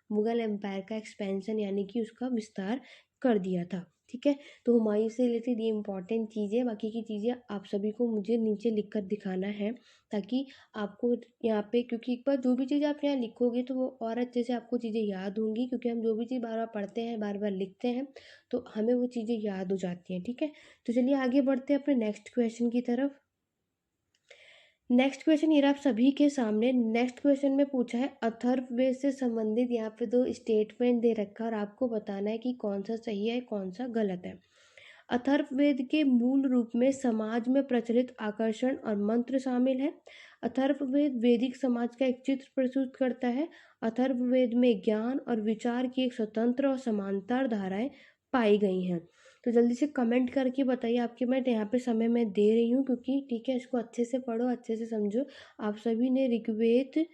S1: मुगल एम्पायर का एक्सपेंशन यानी कि उसका विस्तार कर दिया था। ठीक है, तो हुमायूं से रिलेटेड ये इंपॉर्टेंट चीज़ें, बाकी की चीज़ें आप सभी को मुझे नीचे लिख कर दिखाना है, ताकि आपको यहाँ पे, क्योंकि एक बार जो भी चीज़ आप यहाँ लिखोगे तो वो और अच्छे से आपको चीज़ें याद होंगी, क्योंकि हम जो भी चीज़ बार बार पढ़ते हैं, बार बार लिखते हैं, तो हमें वो चीज़ें याद हो जाती हैं। ठीक है, तो चलिए आगे बढ़ते हैं अपने नेक्स्ट क्वेश्चन की तरफ। नेक्स्ट क्वेश्चन ये रहा आप सभी के सामने। नेक्स्ट क्वेश्चन में पूछा है अथर्ववेद से संबंधित, यहाँ पे 2 स्टेटमेंट दे रखा है और आपको बताना है कि कौन सा सही है कौन सा गलत है। अथर्ववेद के मूल रूप में समाज में प्रचलित आकर्षण और मंत्र शामिल है। अथर्ववेद वैदिक समाज का एक चित्र प्रस्तुत करता है। अथर्ववेद में ज्ञान और विचार की एक स्वतंत्र और समांतर धाराएं पाई गई हैं। तो जल्दी से कमेंट करके बताइए, आपके मैं यहाँ पे समय मैं दे रही हूँ, क्योंकि ठीक है, इसको अच्छे से पढ़ो, अच्छे से समझो। आप सभी ने ऋग्वेद,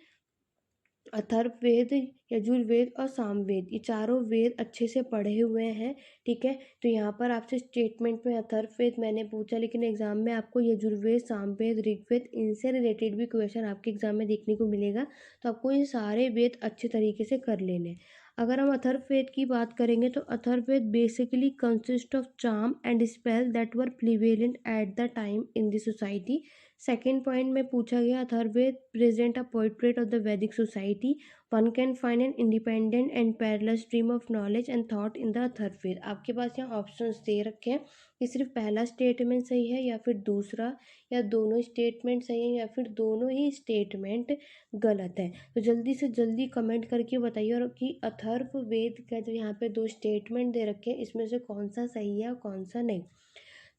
S1: अथर्ववेद, यजुर्वेद और सामवेद, ये चारों वेद अच्छे से पढ़े हुए हैं। ठीक है, तो यहाँ पर आपसे स्टेटमेंट में अथर्ववेद मैंने पूछा, लेकिन एग्जाम में आपको यजुर्वेद, सामवेद, ऋग्वेद, इनसे रिलेटेड भी क्वेश्चन आपके एग्जाम में देखने को मिलेगा। तो आपको ये सारे वेद अच्छे तरीके से कर लेने। अगर हम अथर्ववेद की बात करेंगे तो Atharvaveda basically consist of charm and spell that were prevalent at the time in the society. Second point में पूछा गया Atharvaveda present a portrait of the Vedic society. One can find an independent and parallel stream of knowledge and thought in the Atharvaveda. आपके पास यहाँ ऑप्शंस दे रखे हैं कि सिर्फ पहला स्टेटमेंट सही है या फिर दूसरा, या दोनों स्टेटमेंट सही है या फिर दोनों ही स्टेटमेंट गलत है। तो जल्दी से जल्दी कमेंट करके बताइए और कि अथर्ववेद का जो यहाँ पे 2 स्टेटमेंट दे रखे हैं, इसमें से कौन सा सही है और कौन सा नहीं।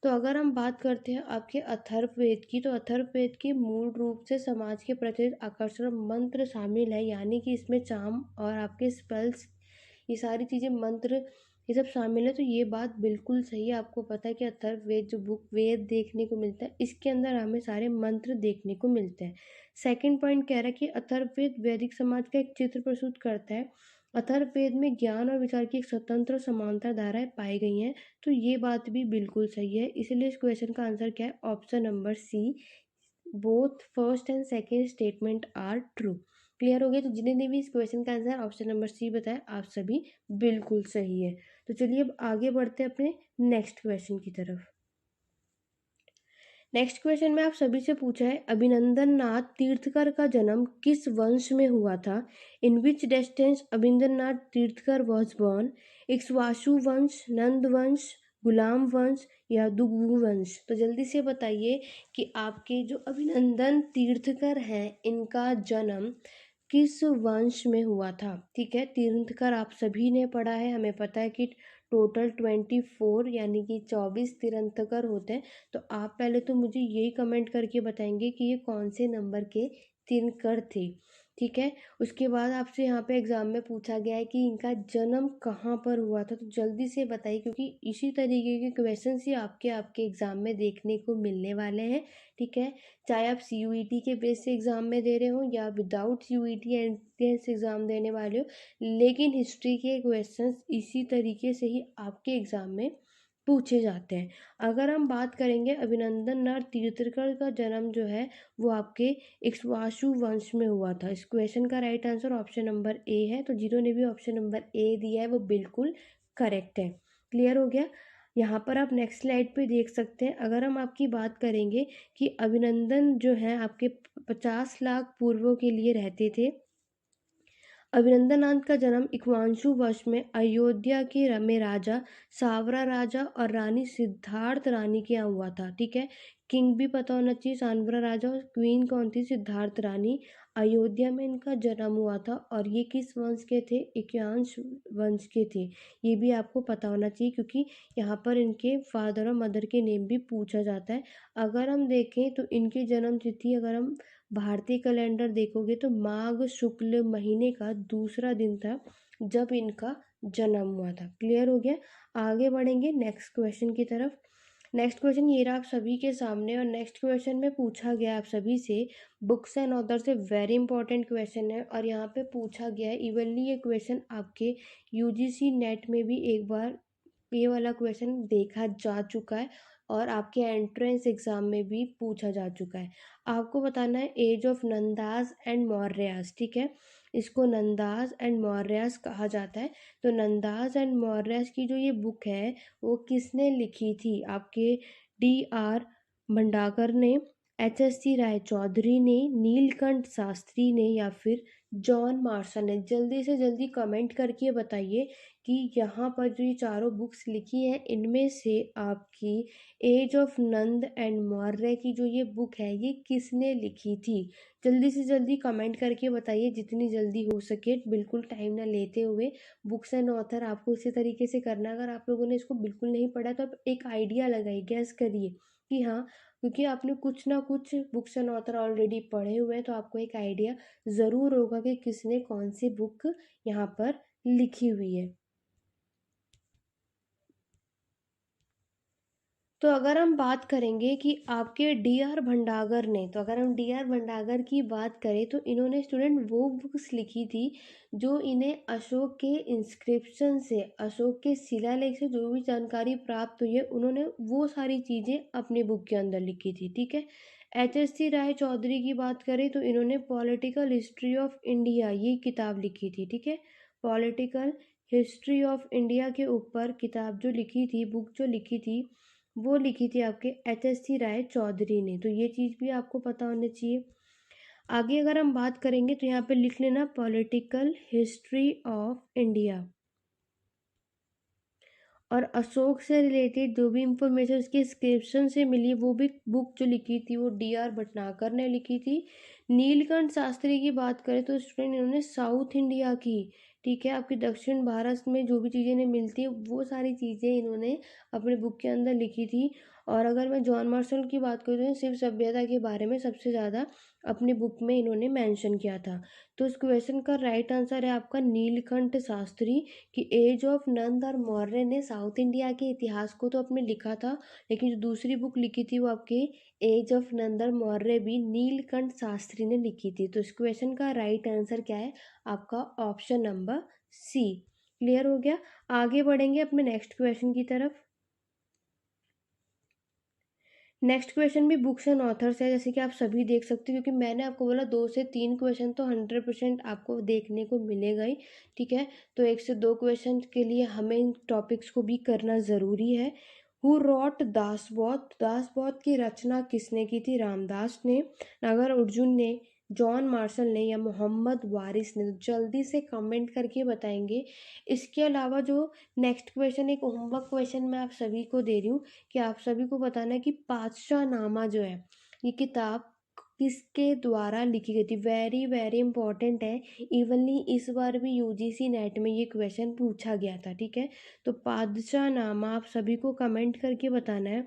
S1: तो अगर हम बात करते हैं आपके अथर्ववेद की, तो अथर्ववेद की मूल रूप से समाज के प्रचलित आकर्षण मंत्र शामिल है, यानी कि इसमें चाम और आपके स्पेल्स, ये सारी चीज़ें मंत्र ये सब शामिल है। तो ये बात बिल्कुल सही है। आपको पता है कि अथर्ववेद जो बुक वेद देखने को मिलता है, इसके अंदर हमें सारे मंत्र देखने को मिलते हैं। सेकंड पॉइंट कह रहा है कि अथर्ववेद वैदिक समाज का एक चित्र प्रस्तुत करता है। अथर्ववेद में ज्ञान और विचार की एक स्वतंत्र और समांतर धाराएं पाई गई हैं। तो ये बात भी बिल्कुल सही है। इसलिए इस क्वेश्चन का आंसर क्या है? Option number C, both first and second statement are true. Clear हो गया? तो जिन्होंने भी इस क्वेश्चन का आंसर ऑप्शन नंबर सी बताया, आप सभी बिल्कुल सही है। तो चलिए अब आगे बढ़ते हैं अपने नेक्स्ट क्वेश्चन की तरफ। नेक्स्ट क्वेश्चन में आप सभी से पूछा है, अभिनंदन नाथ तीर्थकर का जन्म किस वंश में हुआ था? इन विच डेस्टेंस अभिनंदन नाथ तीर्थकर वॉज बॉर्न? इक्ष्वाकु वंश, नंद वंश, गुलाम वंश या दुग्गु वंश? तो जल्दी से बताइए कि आपके जो अभिनंदन तीर्थकर हैं, इनका जन्म किस वंश में हुआ था? ठीक है, तीर्थकर आप सभी ने पढ़ा है, हमें पता है कि टोटल 24 यानी कि 24 तीर्थंकर होते हैं। तो आप पहले तो मुझे यही कमेंट करके बताएंगे कि ये कौन से नंबर के तीर्थंकर थे। ठीक है, उसके बाद आपसे यहाँ पे एग्जाम में पूछा गया है कि इनका जन्म कहाँ पर हुआ था। तो जल्दी से बताइए, क्योंकि इसी तरीके के क्वेश्चन ही आपके एग्जाम में देखने को मिलने वाले हैं। ठीक है, चाहे आप CUET के बेस से एग्जाम में दे रहे हो या विदाउट CUET एंट्रेंस एग्जाम देने वाले हो, लेकिन हिस्ट्री के क्वेश्चंस इसी तरीके से ही आपके एग्जाम में पूछे जाते हैं। अगर हम बात करेंगे अभिनंदन नाथ तीर्थकर का जन्म जो है वो आपके इक्ष्वाकु वंश में हुआ था। इस क्वेश्चन का right answer option number A है। तो जिन्होंने भी ऑप्शन नंबर ए दिया है वो बिल्कुल करेक्ट है। क्लियर हो गया? यहाँ पर आप नेक्स्ट स्लाइड पे देख सकते हैं। अगर हम आपकी बात करेंगे कि अभिनंदन जो है आपके 50 लाख पूर्वों के लिए रहते थे। अभिनंदनाथ का जन्म इक्ष्वाकु वंश में अयोध्या के में राजा सावरा राजा और रानी सिद्धार्थ रानी के यहाँ हुआ था। ठीक है, किंग भी पता होना चाहिए, सावरा राजा, और क्वीन कौन थी? सिद्धार्थ रानी। अयोध्या में इनका जन्म हुआ था और ये किस वंश के थे? इक्ष्वाकु वंश के थे। ये भी आपको पता होना चाहिए, क्योंकि यहाँ पर इनके फादर और मदर के नेम भी पूछा जाता है। अगर हम देखें तो इनकी जन्म तिथि, अगर हम भारतीय कैलेंडर देखोगे तो माघ शुक्ल महीने का दूसरा दिन था जब इनका जन्म हुआ था। क्लियर हो गया? आगे बढ़ेंगे नेक्स्ट क्वेश्चन की तरफ। नेक्स्ट क्वेश्चन ये रहा आप सभी के सामने, और नेक्स्ट क्वेश्चन में पूछा गया आप सभी से बुक्स एंड ऑथर से। वेरी इंपॉर्टेंट क्वेश्चन है और यहाँ पे पूछा गया है इवनली ये क्वेश्चन आपके UGC नेट में भी एक बार ये वाला क्वेश्चन देखा जा चुका है और आपके एंट्रेंस एग्जाम में भी पूछा जा चुका है। आपको बताना है as of Nanda's and Mauryas. ठीक है, इसको नंदास एंड मौर्यास कहा जाता है। तो नंदास एंड मौर्यास की जो ये बुक है वो किसने लिखी थी? आपके DR भंडाकर ने, HSC राय चौधरी ने, नीलकंठ शास्त्री ने या फिर जॉन मार्शल ने? जल्दी से जल्दी कमेंट करके बताइए कि यहाँ पर जो ये चारों बुक्स लिखी हैं इनमें से आपकी age of Nanda and Maurya की जो ये बुक है ये किसने लिखी थी? जल्दी से जल्दी कमेंट करके बताइए, जितनी जल्दी हो सके, बिल्कुल टाइम ना लेते हुए। बुक्स एंड ऑथर आपको इसी तरीके से करना है। अगर आप लोगों ने इसको बिल्कुल नहीं पढ़ा तो आप एक आइडिया लगाइए, गैस करिए कि हाँ, क्योंकि आपने कुछ ना कुछ बुक्स एंड ऑथर ऑलरेडी पढ़े हुए हैं तो आपको एक आइडिया ज़रूर होगा कि किसने कौन सी बुक यहाँ पर लिखी हुई है। तो अगर हम बात करेंगे कि आपके DR भंडागर ने, तो अगर हम DR भंडागर की बात करें तो इन्होंने स्टूडेंट वो बुक्स लिखी थी जो इन्हें अशोक के इंस्क्रिप्शन से, अशोक के शिलालेख से जो भी जानकारी प्राप्त हुई है उन्होंने वो सारी चीज़ें अपनी बुक के अंदर लिखी थी। ठीक है, HSC राय चौधरी की बात करें तो इन्होंने पॉलिटिकल हिस्ट्री ऑफ इंडिया ये किताब लिखी थी। ठीक है, पॉलिटिकल हिस्ट्री ऑफ इंडिया के ऊपर किताब जो लिखी थी, बुक जो लिखी थी, वो लिखी थी आपके HSC राय चौधरी ने। तो ये चीज़ भी आपको पता होना चाहिए। आगे अगर हम बात करेंगे तो यहाँ पे लिख लेना पॉलिटिकल हिस्ट्री ऑफ इंडिया। और अशोक से रिलेटेड जो भी इंफॉर्मेशन उसके डिस्क्रिप्शन से मिली, वो भी बुक जो लिखी थी वो DR भटनागर ने लिखी थी। नीलकंठ शास्त्री की बात करें तो स्टूडेंट इन्होंने साउथ इंडिया की, ठीक है, आपकी दक्षिण भारत में जो भी चीज़ें इन्हें मिलती है वो सारी चीज़ें इन्होंने अपने बुक के अंदर लिखी थी। और अगर मैं जॉन मार्शल की बात करूँ तो शिव सभ्यता के बारे में सबसे ज़्यादा अपनी बुक में इन्होंने मेंशन किया था। तो इस क्वेश्चन का राइट आंसर है आपका नीलकंठ शास्त्री कि एज ऑफ नंद मौर्य ने साउथ इंडिया के इतिहास को तो अपने लिखा था, लेकिन जो दूसरी बुक लिखी थी वो आपके एज ऑफ नंदर मौर्य भी नीलकंठ शास्त्री ने लिखी थी। तो इस क्वेश्चन का राइट आंसर क्या है आपका ऑप्शन नंबर सी। क्लियर हो गया। आगे बढ़ेंगे अपने नेक्स्ट क्वेश्चन की तरफ। नेक्स्ट क्वेश्चन भी बुक्स एंड ऑथर्स है, जैसे कि आप सभी देख सकते हो, क्योंकि मैंने आपको बोला 2 से 3 क्वेश्चन तो 100% आपको देखने को मिलेगा ही। ठीक है, तो 1 से 2 क्वेश्चन के लिए हमें इन टॉपिक्स को भी करना ज़रूरी है। हु रॉट दासबोध, दासबोध की रचना किसने की थी? रामदास ने, नागर अर्जुन ने, जॉन मार्शल ने या मोहम्मद वारिस ने? तो जल्दी से कमेंट करके बताएंगे। इसके अलावा जो नेक्स्ट क्वेश्चन, एक होमवर्क क्वेश्चन मैं आप सभी को दे रही हूँ कि आप सभी को बताना है कि पातशाह नामा जो है ये किताब किसके द्वारा लिखी गई थी। वेरी वेरी इंपॉर्टेंट है। इवनली इस बार भी यूजीसी नेट में ये क्वेश्चन पूछा गया था। ठीक है, तो पातशाह नामा आप सभी को कमेंट करके बताना है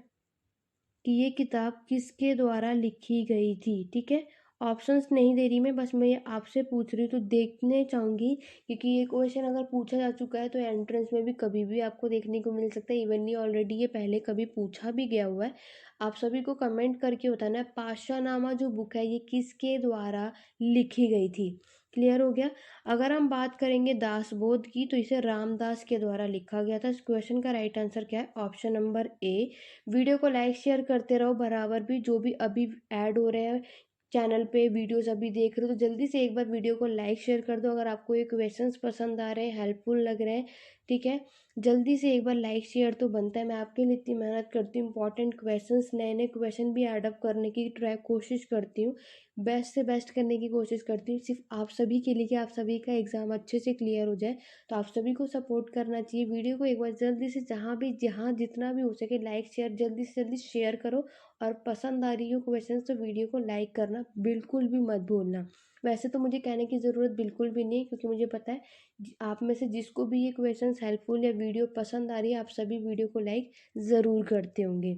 S1: कि ये किताब किसके द्वारा लिखी गई थी। ठीक है, ऑप्शंस नहीं दे रही मैं, बस मैं ये आपसे पूछ रही हूँ तो देखने चाहूँगी, क्योंकि ये क्वेश्चन अगर पूछा जा चुका है तो एंट्रेंस में भी कभी भी आपको देखने को मिल सकता है। इवनली ऑलरेडी ये पहले कभी पूछा भी गया हुआ है। आप सभी को कमेंट करके बताना है पातशाहनामा जो बुक है ये किसके द्वारा लिखी गई थी। क्लियर हो गया। अगर हम बात करेंगे दासबोध की तो इसे रामदास के द्वारा लिखा गया था। इस क्वेश्चन का राइट आंसर क्या है? Option number A. वीडियो को लाइक शेयर करते रहो बराबर भी, जो भी अभी ऐड हो रहे हैं चैनल पे वीडियोस अभी देख रहे हो तो जल्दी से एक बार वीडियो को लाइक शेयर कर दो। अगर आपको ये क्वेश्चंस पसंद आ रहे हैं, हेल्पफुल लग रहे हैं, ठीक है, जल्दी से एक बार लाइक शेयर तो बनता है। मैं आपके लिए इतनी मेहनत करती हूँ, इंपॉर्टेंट क्वेश्चंस, नए नए क्वेश्चन भी ऐडअप करने की कोशिश करती हूँ, बेस्ट से बेस्ट करने की कोशिश करती हूँ, सिर्फ आप सभी के लिए कि आप सभी का एग्ज़ाम अच्छे से क्लियर हो जाए। तो आप सभी को सपोर्ट करना चाहिए। वीडियो को एक बार जल्दी से जहाँ जितना भी हो सके लाइक शेयर जल्दी से जल्दी शेयर करो। और पसंद आ रही हो क्वेश्चन तो वीडियो को लाइक करना बिल्कुल भी मत भूलना। वैसे तो मुझे कहने की ज़रूरत बिल्कुल भी नहीं, क्योंकि मुझे पता है आप में से जिसको भी ये क्वेश्चन हेल्पफुल या वीडियो पसंद आ रही है आप सभी वीडियो को लाइक ज़रूर करते होंगे।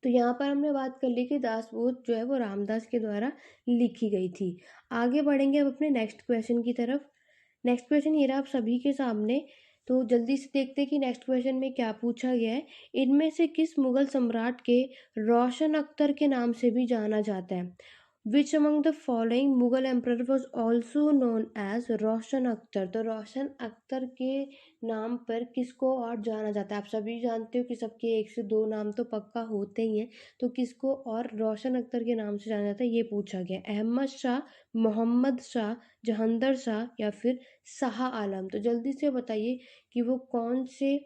S1: तो यहाँ पर हमने बात कर ली कि दासबोध जो है वो रामदास के द्वारा लिखी गई थी। आगे बढ़ेंगे अब अपने नेक्स्ट क्वेश्चन की तरफ। नेक्स्ट क्वेश्चन ये रहा आप सभी के सामने। तो जल्दी से देखते हैं कि नेक्स्ट क्वेश्चन में क्या पूछा गया है। इनमें से किस मुगल सम्राट के रोशन अख्तर के नाम से भी जाना जाता है? Which among the following Mughal emperor was also known as Roshan Akhtar? तो रोशन अख्तर के नाम पर किसको और जाना जाता है? आप सभी जानते हो कि सबके 1 से 2 नाम तो पक्का होते ही हैं, तो किसको और रोशन अख्तर के नाम से जाना जाता है ये पूछा गया। अहमद शाह, मोहम्मद शाह, जहांदर शाह या फिर शाह आलम? तो जल्दी से बताइए कि वो कौन से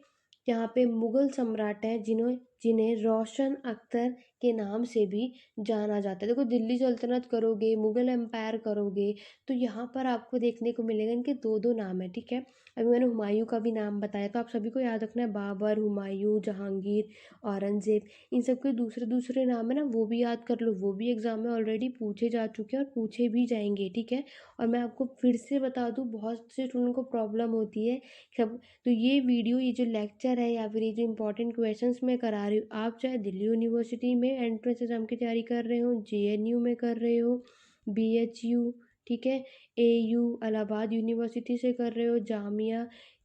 S1: यहाँ पे मुगल सम्राट हैं जिन्हें रोशन अख्तर के नाम से भी जाना जाता है। देखो, दिल्ली सल्तनत करोगे, मुगल एम्पायर करोगे, तो यहाँ पर आपको देखने को मिलेगा इनके 2 2 नाम है। ठीक है, अभी मैंने हुमायूं का भी नाम बताया, तो आप सभी को याद रखना है बाबर, हुमायूं, जहांगीर, औरंगजेब, इन सबके दूसरे दूसरे नाम है ना, वो भी याद कर लो। वो भी एग्जाम में ऑलरेडी पूछे जा चुके हैं और पूछे भी जाएंगे। ठीक है, और मैं आपको फिर से बता दूँ, बहुत से स्टूडेंट को प्रॉब्लम होती है सब। तो ये वीडियो, ये जो लेक्चर है या फिर ये जो इंपॉर्टेंट क्वेश्चंस मैं करा रही हूँ, आप चाहे दिल्ली यूनिवर्सिटी में एंट्रेंस एग्जाम की तैयारी कर रहे हो, जेएनयू में कर रहे हो, बीएचयू, ठीक है, एयू इलाहाबाद यूनिवर्सिटी से कर रहे हो, जामिया,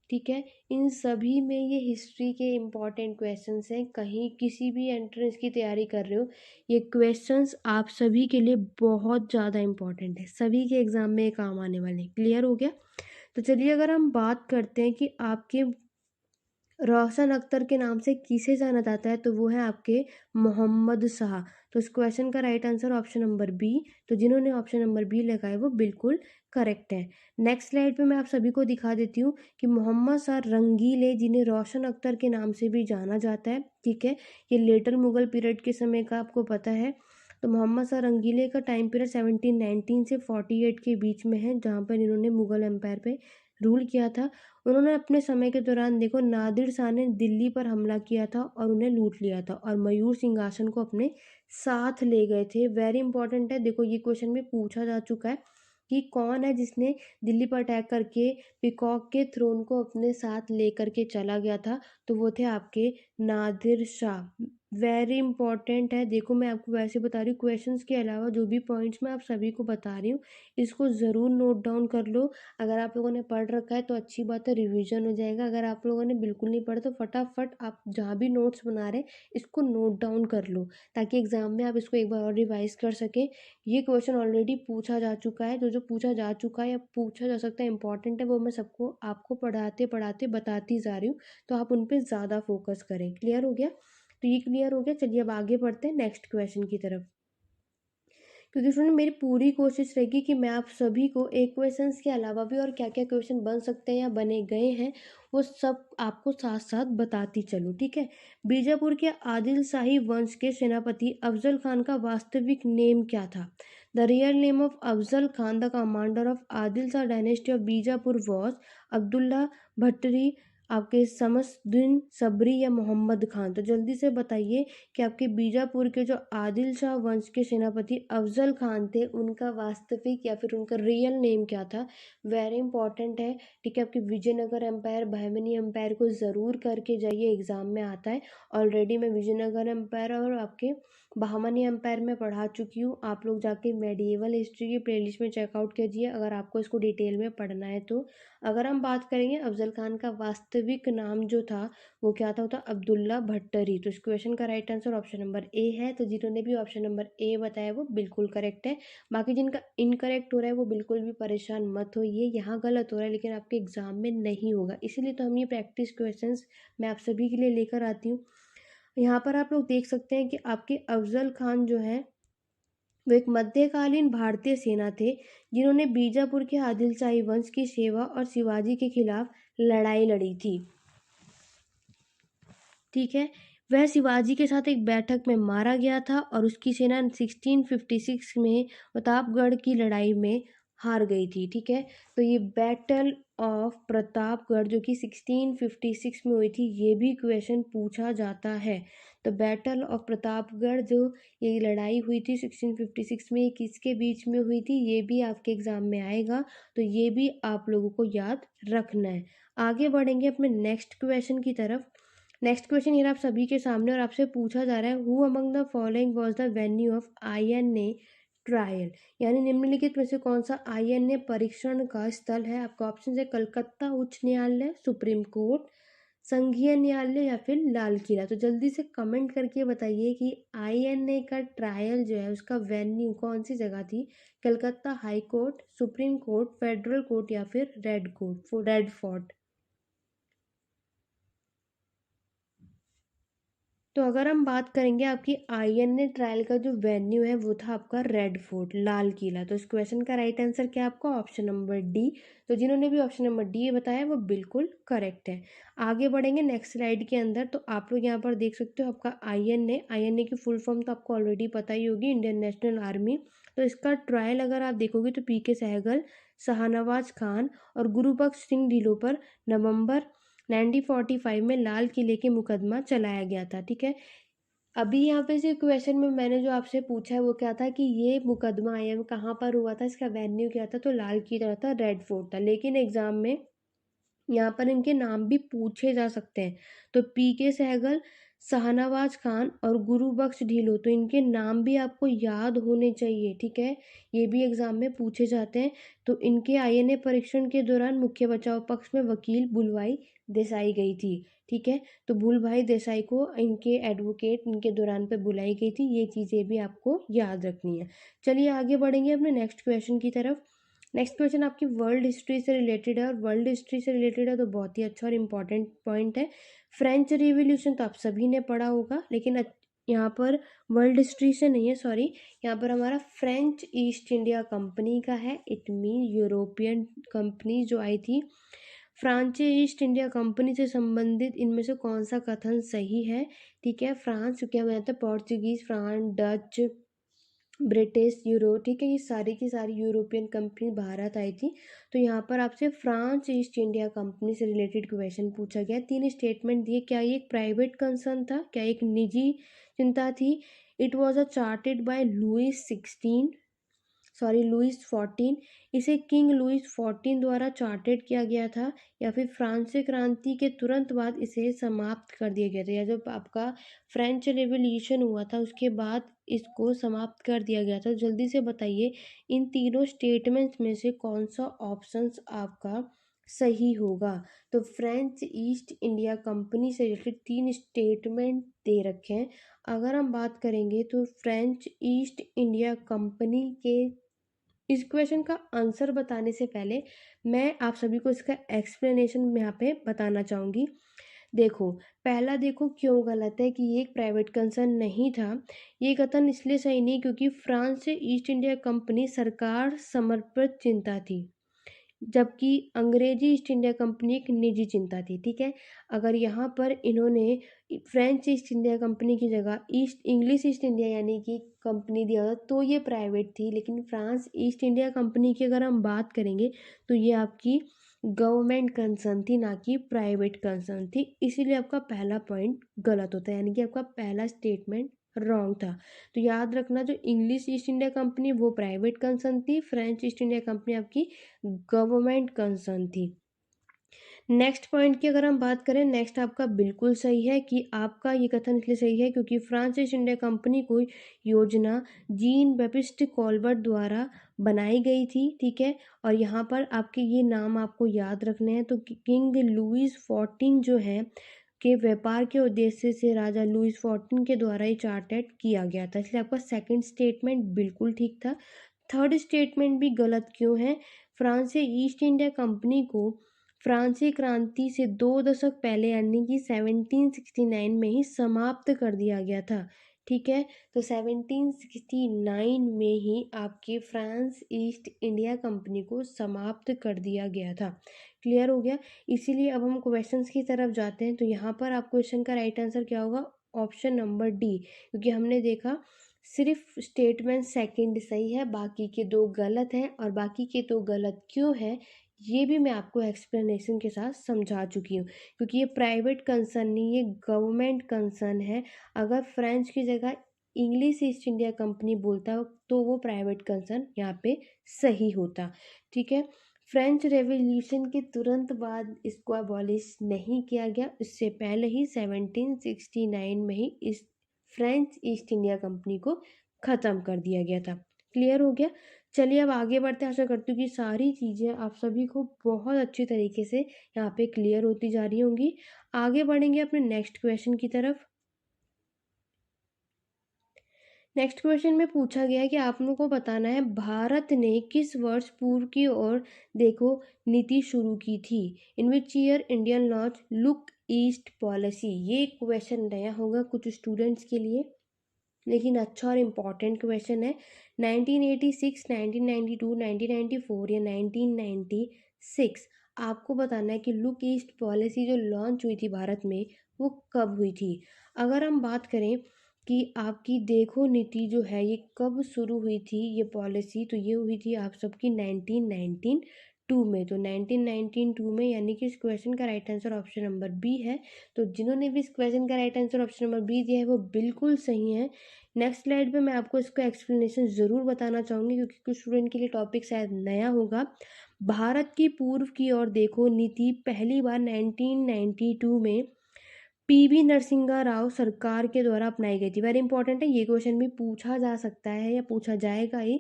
S1: ठीक है, इन सभी में ये हिस्ट्री के इम्पॉर्टेंट क्वेश्चंस हैं। कहीं किसी भी एंट्रेंस की तैयारी कर रहे हो, ये क्वेश्चंस आप सभी के लिए बहुत ज़्यादा इम्पॉर्टेंट है, सभी के एग्जाम में काम आने वाले। क्लियर हो गया। तो चलिए अगर हम बात करते हैं कि आपके रोशन अख्तर के नाम से किसे जाना जाता है, तो वो है आपके मोहम्मद शाह। तो इस क्वेश्चन का right answer option number B. तो जिन्होंने ऑप्शन नंबर बी लगाया वो बिल्कुल करेक्ट है। नेक्स्ट स्लाइड पे मैं आप सभी को दिखा देती हूँ कि मोहम्मद शाह रंगीले, जिन्हें रोशन अख्तर के नाम से भी जाना जाता है, ठीक है, ये लेटर मुगल पीरियड के समय का आपको पता है। तो मोहम्मद शाह रंगीले का टाइम पीरियड 1719 से 48 के बीच में है, जहाँ पर इन्होंने मुगल एम्पायर पे रूल किया था। उन्होंने अपने समय के दौरान देखो नादिर शाह ने दिल्ली पर हमला किया था और उन्हें लूट लिया था और मयूर सिंहासन को अपने साथ ले गए थे। वेरी इंपॉर्टेंट है, देखो ये क्वेश्चन में पूछा जा चुका है कि कौन है जिसने दिल्ली पर अटैक करके पीकॉक के थ्रोन को अपने साथ लेकर के चला गया था। तो वो थे आपके नादिर शाह। वेरी इंपॉर्टेंट है। देखो मैं आपको वैसे बता रही हूँ, क्वेश्चंस के अलावा जो भी पॉइंट्स मैं आप सभी को बता रही हूँ, इसको ज़रूर नोट डाउन कर लो। अगर आप लोगों ने पढ़ रखा है तो अच्छी बात है, रिवीजन हो जाएगा। अगर आप लोगों ने बिल्कुल नहीं पढ़ा तो फटाफट आप जहाँ भी नोट्स बना रहे हैं इसको नोट डाउन कर लो, ताकि एग्जाम में आप इसको एक बार और रिवाइज कर सकें। ये क्वेश्चन ऑलरेडी पूछा जा चुका है, जो जो पूछा जा चुका है या पूछा जा सकता है इंपॉर्टेंट है, वो मैं सबको आपको पढ़ाते पढ़ाते बताती जा रही हूँ, तो आप उन पर ज़्यादा फोकस करें। क्लियर हो गया? तो ये क्लियर हो गया। चलिए अब आगे बढ़ते हैं नेक्स्ट क्वेश्चन की तरफ, क्योंकि स्टूडेंट मेरी पूरी कोशिश रहेगी कि मैं आप सभी को एक क्वेश्चंस के अलावा भी और क्या क्या क्वेश्चन बन सकते हैं या बने गए हैं वो सब आपको साथ साथ बताती चलूँ, ठीक है। बीजापुर के आदिल शाही वंश के सेनापति अफजल खान का वास्तविक नेम क्या था? The real name of Afzal Khan the commander of Adil Shah dynasty of Bijapur was Abdullah Bhattari, आपके समसुद्दीन सबरी या मोहम्मद खान। तो जल्दी से बताइए कि आपके बीजापुर के जो आदिल शाह वंश के सेनापति अफजल खान थे, उनका वास्तविक या फिर उनका रियल नेम क्या था? वेरी इंपॉर्टेंट है, ठीक है। आपके विजयनगर एम्पायर, बहमनी एम्पायर को ज़रूर करके जाइए, एग्जाम में आता है। ऑलरेडी मैं विजयनगर एम्पायर और आपके बहमनी एम्पायर में पढ़ा चुकी हूँ। आप लोग जाके मेडिएवल हिस्ट्री की प्लेलिस्ट में चेकआउट कीजिए अगर आपको इसको डिटेल में पढ़ना है तो। अगर हम बात करेंगे अफजल खान का वास्तविक नाम जो था वो क्या था, होता अब्दुल्ला भट्टरी। तो इस क्वेश्चन का right answer option number A है। तो जिन्होंने भी ऑप्शन नंबर ए बताया वो बिल्कुल करेक्ट है। बाकी जिनका इनकरेक्ट हो रहा है वो बिल्कुल भी परेशान मत होइए, यहाँ गलत हो रहा है लेकिन आपके एग्जाम में नहीं होगा, इसीलिए तो हम ये प्रैक्टिस क्वेश्चंस मैं आप सभी के लिए लेकर आती हूँ। यहाँ पर आप लोग देख सकते हैं कि आपके अफजल खान जो है वो एक मध्यकालीन भारतीय सेना थे, जिन्होंने बीजापुर के आदिल शाही वंश की सेवा और शिवाजी के खिलाफ लड़ाई लड़ी थी, ठीक है। वह शिवाजी के साथ एक बैठक में मारा गया था और उसकी सेना 1656 में प्रतापगढ़ की लड़ाई में हार गई थी, ठीक है। तो ये बैटल ऑफ प्रतापगढ़ जो कि 1656 में हुई थी, ये भी क्वेश्चन पूछा जाता है। तो बैटल ऑफ प्रतापगढ़ जो ये लड़ाई हुई थी 1656 में, किसके बीच में हुई थी, ये भी आपके एग्जाम में आएगा, तो ये भी आप लोगों को याद रखना है। आगे बढ़ेंगे अपने नेक्स्ट क्वेश्चन की तरफ। नेक्स्ट क्वेश्चन ये आप सभी के सामने और आपसे पूछा जा रहा है, who among the following was the venue of INA trial, यानी निम्नलिखित में से कौन सा आईएनए परीक्षण का स्थल है? आपका ऑप्शन है कलकत्ता उच्च न्यायालय, सुप्रीम कोर्ट, संघीय न्यायालय या फिर लाल किला। तो जल्दी से कमेंट करके बताइए कि आईएनए का ट्रायल जो है उसका वेन्यू कौन सी जगह थी? Calcutta high court, supreme court, federal court या फिर रेड फोर्ट। तो अगर हम बात करेंगे आपकी आईएनए ट्रायल का जो वेन्यू है वो था आपका रेड फोर्ट, लाल किला। तो इस क्वेश्चन का राइट आंसर क्या है आपका? Option number D. तो जिन्होंने भी ऑप्शन नंबर डी बताया वो बिल्कुल करेक्ट है। आगे बढ़ेंगे नेक्स्ट स्लाइड के अंदर। तो आप लोग यहाँ पर देख सकते हो आपका आईएनए की फुल फॉर्म तो आपको ऑलरेडी पता ही होगी, इंडियन नेशनल आर्मी। तो इसका ट्रायल अगर आप देखोगे तो पीके सहगल, शाहनवाज खान और गुरुबख्श सिंह ढिल्लों पर नवंबर 1945 में लाल किले के मुकदमा चलाया गया था, ठीक है। अभी यहाँ पे से क्वेश्चन में मैंने जो आपसे पूछा है वो क्या था कि ये मुकदमा आईएम कहाँ पर हुआ था, इसका वेन्यू क्या था? तो लाल किला था, रेड फोर्ट था। लेकिन एग्जाम में यहाँ पर इनके नाम भी पूछे जा सकते हैं। तो पीके सहगल, शाहनवाज खान और गुरुबख्श ढिल्लों, तो इनके नाम भी आपको याद होने चाहिए, ठीक है। ये भी एग्जाम में पूछे जाते हैं। तो इनके आईएनए परीक्षण के दौरान मुख्य बचाव पक्ष में वकील भूलभाई देसाई गई थी, ठीक है। तो भूलभाई देसाई को इनके एडवोकेट इनके दौरान पे बुलाई गई थी, ये चीज़ें भी आपको याद रखनी है। चलिए आगे बढ़ेंगे अपने नेक्स्ट क्वेश्चन की तरफ। नेक्स्ट क्वेश्चन आपकी वर्ल्ड हिस्ट्री से रिलेटेड है, और वर्ल्ड हिस्ट्री से रिलेटेड है तो बहुत ही अच्छा और इम्पॉर्टेंट पॉइंट है। फ्रेंच रिवॉल्यूशन तो आप सभी ने पढ़ा होगा, लेकिन यहाँ पर वर्ल्ड हिस्ट्री से नहीं है, सॉरी। यहाँ पर हमारा फ्रेंच ईस्ट इंडिया कंपनी का है। इट मीन यूरोपियन कंपनी जो आई थी, फ्रांस ईस्ट इंडिया कंपनी से संबंधित इनमें से कौन सा कथन सही है? ठीक है, फ्रांस, क्योंकि हमें आता है Portuguese, France, Dutch, British, euro, ठीक है, ये सारी की सारी यूरोपियन कंपनी भारत आई थी। तो यहाँ पर आपसे फ्रांस ईस्ट इंडिया कंपनी से रिलेटेड क्वेश्चन पूछा गया। 3 स्टेटमेंट दिए, क्या ये एक प्राइवेट कंसर्न था, क्या एक निजी चिंता थी? It was a chartered by Louis sorry Louis 14, इसे किंग लुईस 14 द्वारा चार्टेड किया गया था, या फिर फ्रांसीसी क्रांति के तुरंत बाद इसे समाप्त कर दिया गया था, या जब आपका फ्रेंच रेवोल्यूशन हुआ था उसके बाद इसको समाप्त कर दिया गया था। जल्दी से बताइए इन तीनों स्टेटमेंट्स में से कौन सा ऑप्शंस आपका सही होगा। तो फ्रेंच ईस्ट इंडिया कंपनी से रिलेटेड 3 स्टेटमेंट दे रखे हैं। अगर हम बात करेंगे तो फ्रेंच ईस्ट इंडिया कंपनी के इस क्वेश्चन का आंसर बताने से पहले मैं आप सभी को इसका एक्सप्लेनेशन यहाँ पे बताना चाहूँगी। देखो, पहला देखो क्यों गलत है कि ये एक प्राइवेट कंसर्न नहीं था। ये कथन इसलिए सही नहीं क्योंकि फ्रांस से ईस्ट इंडिया कंपनी सरकार समर्पित चिंता थी, जबकि अंग्रेजी ईस्ट इंडिया कंपनी एक निजी चिंता थी। ठीक है, अगर यहाँ पर इन्होंने फ्रेंच ईस्ट इंडिया कंपनी की जगह इंग्लिश ईस्ट इंडिया यानी कि कंपनी दिया होता तो ये प्राइवेट थी, लेकिन फ्रांस ईस्ट इंडिया कंपनी की अगर हम बात करेंगे तो ये आपकी गवर्नमेंट कंसर्न थी, ना कि प्राइवेट कंसर्न थी। इसीलिए आपका पहला पॉइंट गलत होता है, यानी कि आपका पहला स्टेटमेंट रॉन्ग था। तो याद रखना, जो इंग्लिश ईस्ट इंडिया कंपनी वो प्राइवेट कंसर्न थी, फ्रेंच ईस्ट इंडिया कंपनी आपकी गवर्नमेंट कंसर्न थी। नेक्स्ट पॉइंट की अगर हम बात करें, नेक्स्ट आपका बिल्कुल सही है कि आपका ये कथन इसलिए सही है क्योंकि फ्रांस ईस्ट इंडिया कंपनी को योजना जीन बेपिस्ट कॉल्बर्ट द्वारा बनाई गई थी। ठीक है, और यहाँ पर आपके ये नाम आपको याद रखने हैं। तो किंग लुईस 14 जो है के व्यापार के उद्देश्य से राजा लुईस 14 के द्वारा ही चार्टेड किया गया था, इसलिए आपका सेकंड स्टेटमेंट बिल्कुल ठीक था। थर्ड स्टेटमेंट भी गलत क्यों है? फ्रांस से ईस्ट इंडिया कंपनी को फ्रांसीसी क्रांति से 2 दशक पहले यानी कि 1769 में ही समाप्त कर दिया गया था। ठीक है, तो 1769 में ही आपकी फ्रांस ईस्ट इंडिया कंपनी को समाप्त कर दिया गया था। क्लियर हो गया? इसीलिए अब हम क्वेश्चंस की तरफ जाते हैं। तो यहाँ पर आप क्वेश्चन का राइट आंसर क्या होगा? ऑप्शन नंबर डी, क्योंकि हमने देखा सिर्फ स्टेटमेंट सेकंड सही है, बाकी के 2 गलत हैं। और बाकी के 2 गलत क्यों है ये भी मैं आपको एक्सप्लेनेशन के साथ समझा चुकी हूँ, क्योंकि ये प्राइवेट कंसर्न नहीं, ये गवर्नमेंट कंसर्न है। अगर फ्रेंच की जगह इंग्लिश ईस्ट इंडिया कंपनी बोलता तो वो प्राइवेट कंसर्न यहाँ पे सही होता। ठीक है, फ्रेंच रेवोल्यूशन के तुरंत बाद इसको अबॉलिश नहीं किया गया, इससे पहले ही 1769 में ही इस फ्रेंच ईस्ट इंडिया कंपनी को ख़त्म कर दिया गया था। क्लियर हो गया? चलिए अब आगे बढ़ते हैं। आशा करती हूँ कि सारी चीज़ें आप सभी को बहुत अच्छी तरीके से यहाँ पे क्लियर होती जा रही होंगी। आगे बढ़ेंगे अपने नेक्स्ट क्वेश्चन की तरफ। नेक्स्ट क्वेश्चन में पूछा गया है कि आप लोगों को बताना है भारत ने किस वर्ष पूर्व की ओर देखो नीति शुरू की थी। In which year Indian launch look east policy. ये क्वेश्चन नया होगा कुछ स्टूडेंट्स के लिए, लेकिन अच्छा और इम्पॉर्टेंट क्वेश्चन है। 1986, 1992, 1994 या 1996 आपको बताना है कि लुक ईस्ट पॉलिसी जो लॉन्च हुई थी भारत में वो कब हुई थी। अगर हम बात करें कि आपकी देखो नीति जो है ये कब शुरू हुई थी ये पॉलिसी, तो ये हुई थी आप सबकी 1992 में। तो 1992 में, यानी कि इस क्वेश्चन का right answer option number B है। तो जिन्होंने भी इस क्वेश्चन का right answer option number B दिया है वो बिल्कुल सही है। नेक्स्ट स्लाइड पे मैं आपको इसका एक्सप्लेनेशन ज़रूर बताना चाहूँगी, क्योंकि कुछ स्टूडेंट के लिए टॉपिक शायद नया होगा। भारत की पूर्व की ओर देखो नीति पहली बार 1992 में पीवी नरसिंहा राव सरकार के द्वारा अपनाई गई थी। वेरी इंपॉर्टेंट है, ये क्वेश्चन भी पूछा जा सकता है या पूछा जाएगा ही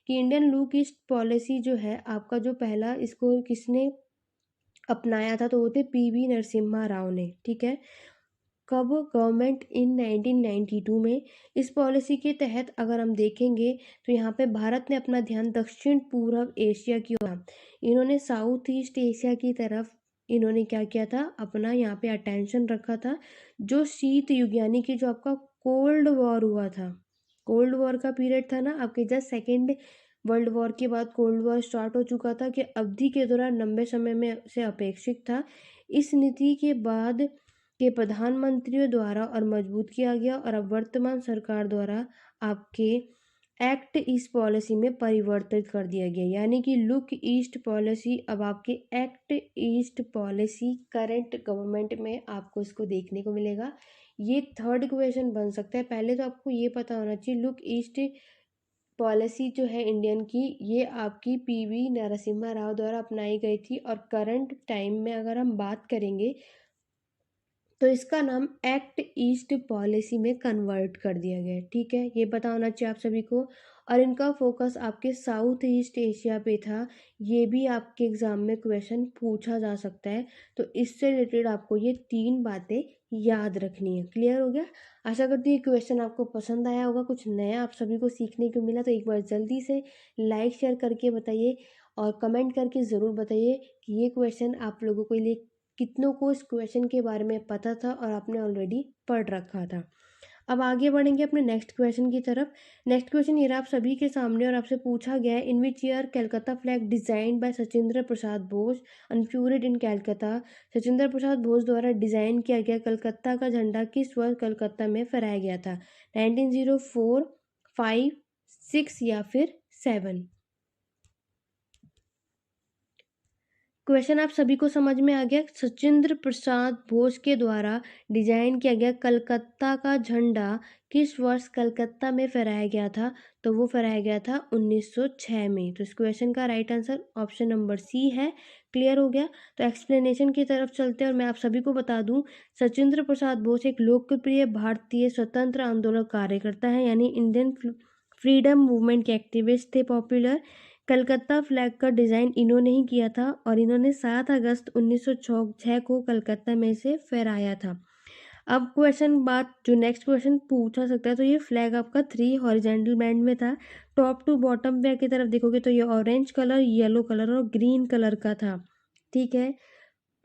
S1: कि इंडियन लुक ईस्ट पॉलिसी जो है आपका जो पहला इसको किसने अपनाया था, तो वो थे पीवी नरसिम्हा राव ने। ठीक है, कब? गवर्नमेंट इन 1992 में। इस पॉलिसी के तहत अगर हम देखेंगे तो यहाँ पे भारत ने अपना ध्यान दक्षिण पूर्व एशिया की ओर, इन्होंने साउथ ईस्ट एशिया की तरफ इन्होंने क्या किया था, अपना यहाँ पे अटेंशन रखा था। जो शीत युग यानी कि जो आपका कोल्ड वॉर हुआ था, कोल्ड वॉर का पीरियड था ना आपके, जस्ट सेकेंड वर्ल्ड वॉर के बाद कोल्ड वॉर स्टार्ट हो चुका था, कि अवधि के दौरान लंबे समय में से अपेक्षित था। इस नीति के बाद के प्रधानमंत्रियों द्वारा और मजबूत किया गया, और अब वर्तमान सरकार द्वारा आपके एक्ट ईस्ट पॉलिसी में परिवर्तित कर दिया गया, यानी कि लुक ईस्ट पॉलिसी अब आपके act east policy current government में आपको इसको देखने को मिलेगा। ये थर्ड क्वेश्चन बन सकता है। पहले तो आपको ये पता होना चाहिए लुक ईस्ट पॉलिसी जो है इंडियन की, ये आपकी पीवी नरसिम्हा राव द्वारा अपनाई गई थी और करंट टाइम में अगर हम बात करेंगे तो इसका नाम एक्ट ईस्ट पॉलिसी में कन्वर्ट कर दिया गया है। ठीक है, ये पता होना चाहिए आप सभी को। और इनका फोकस आपके साउथ ईस्ट एशिया पे था। ये भी आपके एग्जाम में क्वेश्चन पूछा जा सकता है। तो इससे रिलेटेड आपको ये 3 बातें याद रखनी है। क्लियर हो गया? आशा करती हूँ ये क्वेश्चन आपको पसंद आया होगा, कुछ नया आप सभी को सीखने को मिला। तो एक बार जल्दी से लाइक शेयर करके बताइए और कमेंट करके ज़रूर बताइए कि ये क्वेश्चन आप लोगों के लिए कितनों को इस क्वेश्चन के बारे में पता था और आपने ऑलरेडी पढ़ रखा था। अब आगे बढ़ेंगे अपने नेक्स्ट क्वेश्चन की तरफ। नेक्स्ट क्वेश्चन ये रहा आप सभी के सामने और आपसे पूछा गया है, in which year Calcutta flag design by Sachindra Prasad Bose unfurled in Calcutta. Sachindra Prasad Bose द्वारा डिजाइन किया गया कलकत्ता का झंडा किस वर्ष कलकत्ता में फहराया गया था? 1904, 5, 6 या फिर 7? क्वेश्चन आप सभी को समझ में आ गया? सचिंद्र प्रसाद बोस के द्वारा डिजाइन किया गया कलकत्ता का झंडा किस वर्ष कलकत्ता में फहराया गया था? तो वो फहराया गया था 1906 में। तो इस क्वेश्चन का right answer option number C है। क्लियर हो गया? तो एक्सप्लेनेशन की तरफ चलते हैं और मैं आप सभी को बता दूं, सचिंद्र प्रसाद बोस एक लोकप्रिय भारतीय स्वतंत्र आंदोलन कार्यकर्ता है, यानी इंडियन फ्रीडम मूवमेंट के एक्टिविस्ट थे, पॉपुलर। कलकत्ता फ्लैग का डिज़ाइन इन्होंने ही किया था और इन्होंने 7 अगस्त 1906 को कलकत्ता में से फहराया था। अब क्वेश्चन बात जो नेक्स्ट क्वेश्चन पूछा सकता है, तो ये फ्लैग आपका 3 हॉरिजेंटल बैंड में था। टॉप टू बॉटम पे की तरफ देखोगे तो ये ऑरेंज कलर, येलो कलर और ग्रीन कलर का था। ठीक है,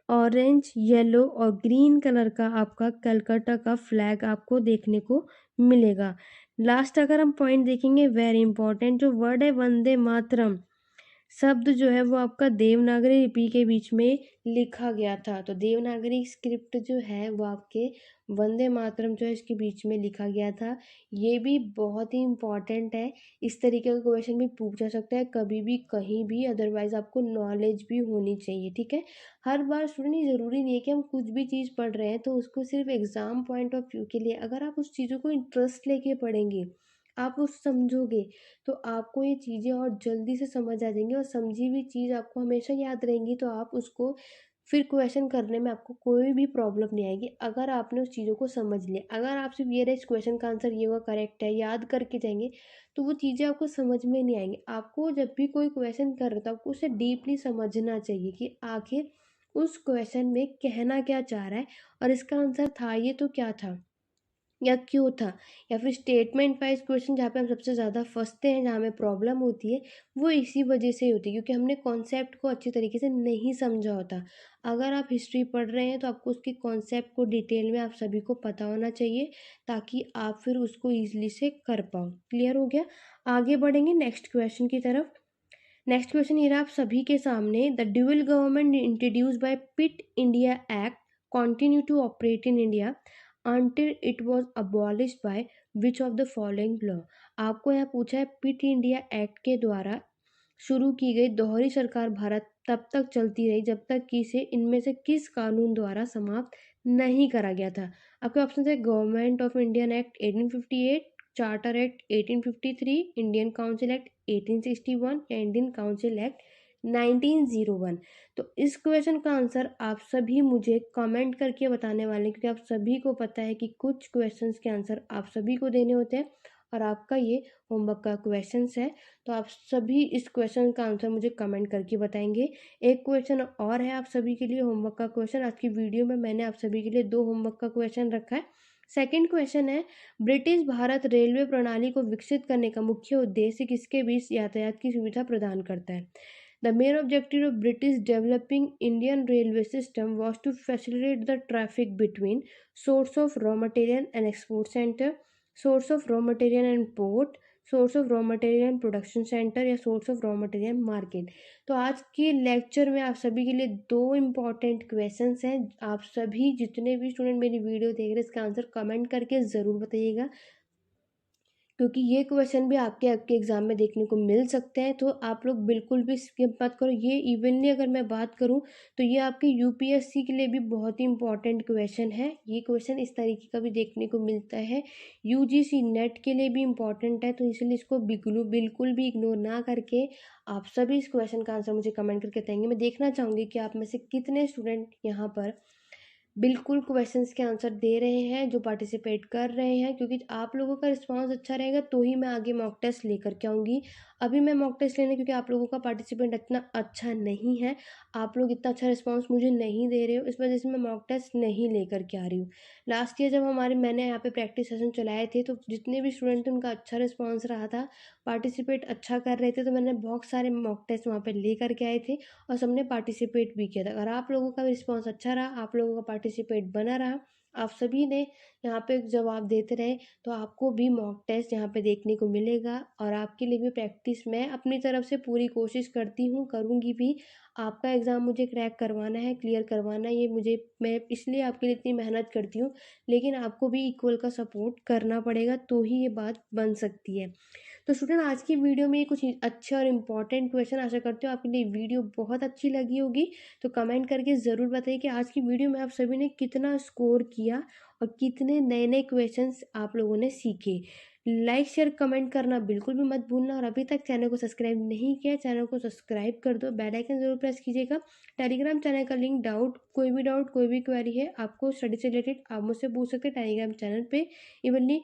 S1: ऑरेंज, येलो और ग्रीन कलर का आपका कलकत्ता का फ्लैग आपको देखने को मिलेगा। लास्ट अगर हम पॉइंट देखेंगे, वेरी इंपॉर्टेंट, जो वर्ड है वंदे मातरम, शब्द जो है वो आपका देवनागरी लिपि के बीच में लिखा गया था। तो देवनागरी स्क्रिप्ट जो है वो आपके वंदे मातरम जो है इसके बीच में लिखा गया था। ये भी बहुत ही इम्पॉर्टेंट है। इस तरीके का क्वेश्चन भी पूछा सकता है कभी भी कहीं भी, अदरवाइज आपको नॉलेज भी होनी चाहिए। ठीक है, हर बार स्टूडेंट ये ज़रूरी नहीं है कि हम कुछ भी चीज़ पढ़ रहे हैं तो उसको सिर्फ एग्जाम पॉइंट ऑफ व्यू के लिए, अगर आप उस चीज़ों को इंटरेस्ट लेके पढ़ेंगे, आप उस समझोगे, तो आपको ये चीज़ें और जल्दी से समझ आ जाएंगी और समझी हुई चीज़ आपको हमेशा याद रहेंगी। तो आप उसको फिर क्वेश्चन करने में आपको कोई भी प्रॉब्लम नहीं आएगी अगर आपने उस चीज़ों को समझ लिया। अगर आप सिर्फ ये रहे इस क्वेश्चन का आंसर ये हुआ करेक्ट है, याद करके जाएंगे, तो वो चीज़ें आपको समझ में नहीं आएंगी। आपको जब भी कोई क्वेश्चन कर रहा था आपको उसे डीपली समझना चाहिए कि आखिर उस क्वेश्चन में कहना क्या चाह रहा है और इसका आंसर था ये तो क्या था या क्यों था, या फिर स्टेटमेंट वाइज क्वेश्चन जहाँ पे हम सबसे ज़्यादा फंसते हैं, जहाँ हमें प्रॉब्लम होती है, वो इसी वजह से होती है क्योंकि हमने कॉन्सेप्ट को अच्छी तरीके से नहीं समझा होता। अगर आप हिस्ट्री पढ़ रहे हैं तो आपको उसके कॉन्सेप्ट को डिटेल में आप सभी को पता होना चाहिए ताकि आप फिर उसको ईजिली से कर पाओ। क्लियर हो गया? आगे बढ़ेंगे नेक्स्ट क्वेश्चन की तरफ। नेक्स्ट क्वेश्चन ये रहा आप सभी के सामने, the dual government introduce by Pitt India act continue to operate in India until it was abolished by which of the following law। आपको यहाँ पूछा है पिट इंडिया एक्ट के द्वारा शुरू की गई दोहरी सरकार भारत तब तक चलती रही जब तक कि इसे इनमें से किस कानून द्वारा समाप्त नहीं करा गया था। आपके ऑप्शन है government of Indian act 1858, charter act 1853, Indian council act 1861 या इंडियन काउंसिल एक्ट 1901। तो इस क्वेश्चन का आंसर आप सभी मुझे कमेंट करके बताने वाले हैं क्योंकि आप सभी को पता है कि कुछ क्वेश्चंस के आंसर आप सभी को देने होते हैं और आपका ये होमवर्क का क्वेश्चंस है। तो आप सभी इस क्वेश्चन का आंसर मुझे कमेंट करके बताएंगे। एक क्वेश्चन और है आप सभी के लिए होमवर्क का क्वेश्चन। आज की वीडियो में मैंने आप सभी के लिए 2 होमवर्क का क्वेश्चन रखा है। सेकंड क्वेश्चन है, ब्रिटिश भारत रेलवे प्रणाली को विकसित करने का मुख्य उद्देश्य किसके बीच यातायात की सुविधा प्रदान करता है? The main objective of British developing Indian railway system was to facilitate the traffic between source of raw material and export center, source of raw material and port, source of raw material production centre या source of raw material market. तो आज के लेक्चर में आप सभी के लिए 2 इम्पॉर्टेंट क्वेश्चंस हैं। आप सभी जितने भी स्टूडेंट मेरी वीडियो देख रहे हैं इसका आंसर कमेंट करके ज़रूर बताइएगा क्योंकि ये क्वेश्चन भी आपके आपके एग्ज़ाम में देखने को मिल सकते हैं, तो आप लोग बिल्कुल भी स्किप मत करो। ये इवनली अगर मैं बात करूँ तो ये आपके यूपीएससी के लिए भी बहुत ही इम्पोर्टेंट क्वेश्चन है। ये क्वेश्चन इस तरीके का भी देखने को मिलता है, यूजीसी नेट के लिए भी इम्पोर्टेंट है, तो इसलिए इसको बिल्कुल भी इग्नोर ना करके आप सभी इस क्वेश्चन का आंसर मुझे कमेंट करके बताएंगे। मैं देखना चाहूँगी कि आप में से कितने स्टूडेंट यहाँ पर बिल्कुल क्वेश्चंस के आंसर दे रहे हैं, जो पार्टिसिपेट कर रहे हैं, क्योंकि आप लोगों का रिस्पांस अच्छा रहेगा तो ही मैं आगे मॉक टेस्ट लेकर के आऊँगी। अभी मैं मॉक टेस्ट लेने, क्योंकि आप लोगों का पार्टिसिपेंट इतना अच्छा नहीं है, आप लोग इतना अच्छा रिस्पांस मुझे नहीं दे रहे हो, इस वजह से मैं मॉक टेस्ट नहीं लेकर के आ रही हूँ। लास्ट ईयर जब मैंने यहाँ पे प्रैक्टिस सेशन चलाए थे, तो जितने भी स्टूडेंट थे उनका अच्छा रिस्पॉन्स रहा था, पार्टिसिपेट अच्छा कर रहे थे, तो मैंने बहुत सारे मॉक टेस्ट वहाँ पर ले करके आए थे और सबने पार्टिसिपेट भी किया था। अगर आप लोगों का रिस्पॉन्स अच्छा रहा, आप लोगों का पार्टिसिपेट बना रहा, आप सभी ने यहाँ पे जवाब देते रहे, तो आपको भी मॉक टेस्ट यहाँ पे देखने को मिलेगा और आपके लिए भी प्रैक्टिस मैं अपनी तरफ से पूरी कोशिश करती हूँ, करूँगी भी। आपका एग्ज़ाम मुझे क्रैक करवाना है, क्लियर करवाना है, ये मुझे, मैं इसलिए आपके लिए इतनी मेहनत करती हूँ, लेकिन आपको भी इक्वल का सपोर्ट करना पड़ेगा, तो ही ये बात बन सकती है। तो स्टूडेंट, आज की वीडियो में कुछ अच्छे और इम्पॉर्टेंट क्वेश्चन, आशा करती हूँ आपके लिए वीडियो बहुत अच्छी लगी होगी। तो कमेंट करके ज़रूर बताइए कि आज की वीडियो में आप सभी ने कितना स्कोर किया और कितने नए नए क्वेश्चंस आप लोगों ने सीखे। लाइक शेयर कमेंट करना बिल्कुल भी मत भूलना, और अभी तक चैनल को सब्सक्राइब नहीं किया, चैनल को सब्सक्राइब कर दो, बेल आइकन जरूर प्रेस कीजिएगा। टेलीग्राम चैनल का लिंक, डाउट कोई भी क्वेरी है आपको स्टडी से रिलेटेड, आप मुझसे पूछ सकते हैं टेलीग्राम चैनल पे। इवनली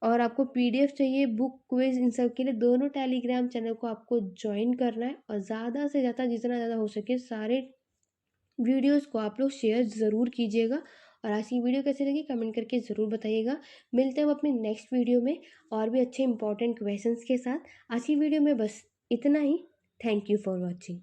S1: और आपको पीडीएफ चाहिए, बुक, क्विज, इन सब के लिए दोनों टेलीग्राम चैनल को आपको ज्वाइन करना है, और ज़्यादा से ज़्यादा जितना ज़्यादा हो सके सारे वीडियोस को आप लोग शेयर ज़रूर कीजिएगा। और आज की वीडियो कैसी लगी कमेंट करके ज़रूर बताइएगा। मिलते हैं अपने नेक्स्ट वीडियो में और भी अच्छे इंपॉर्टेंट क्वेश्चंस के साथ। आज की वीडियो में बस इतना ही। Thank you for watching.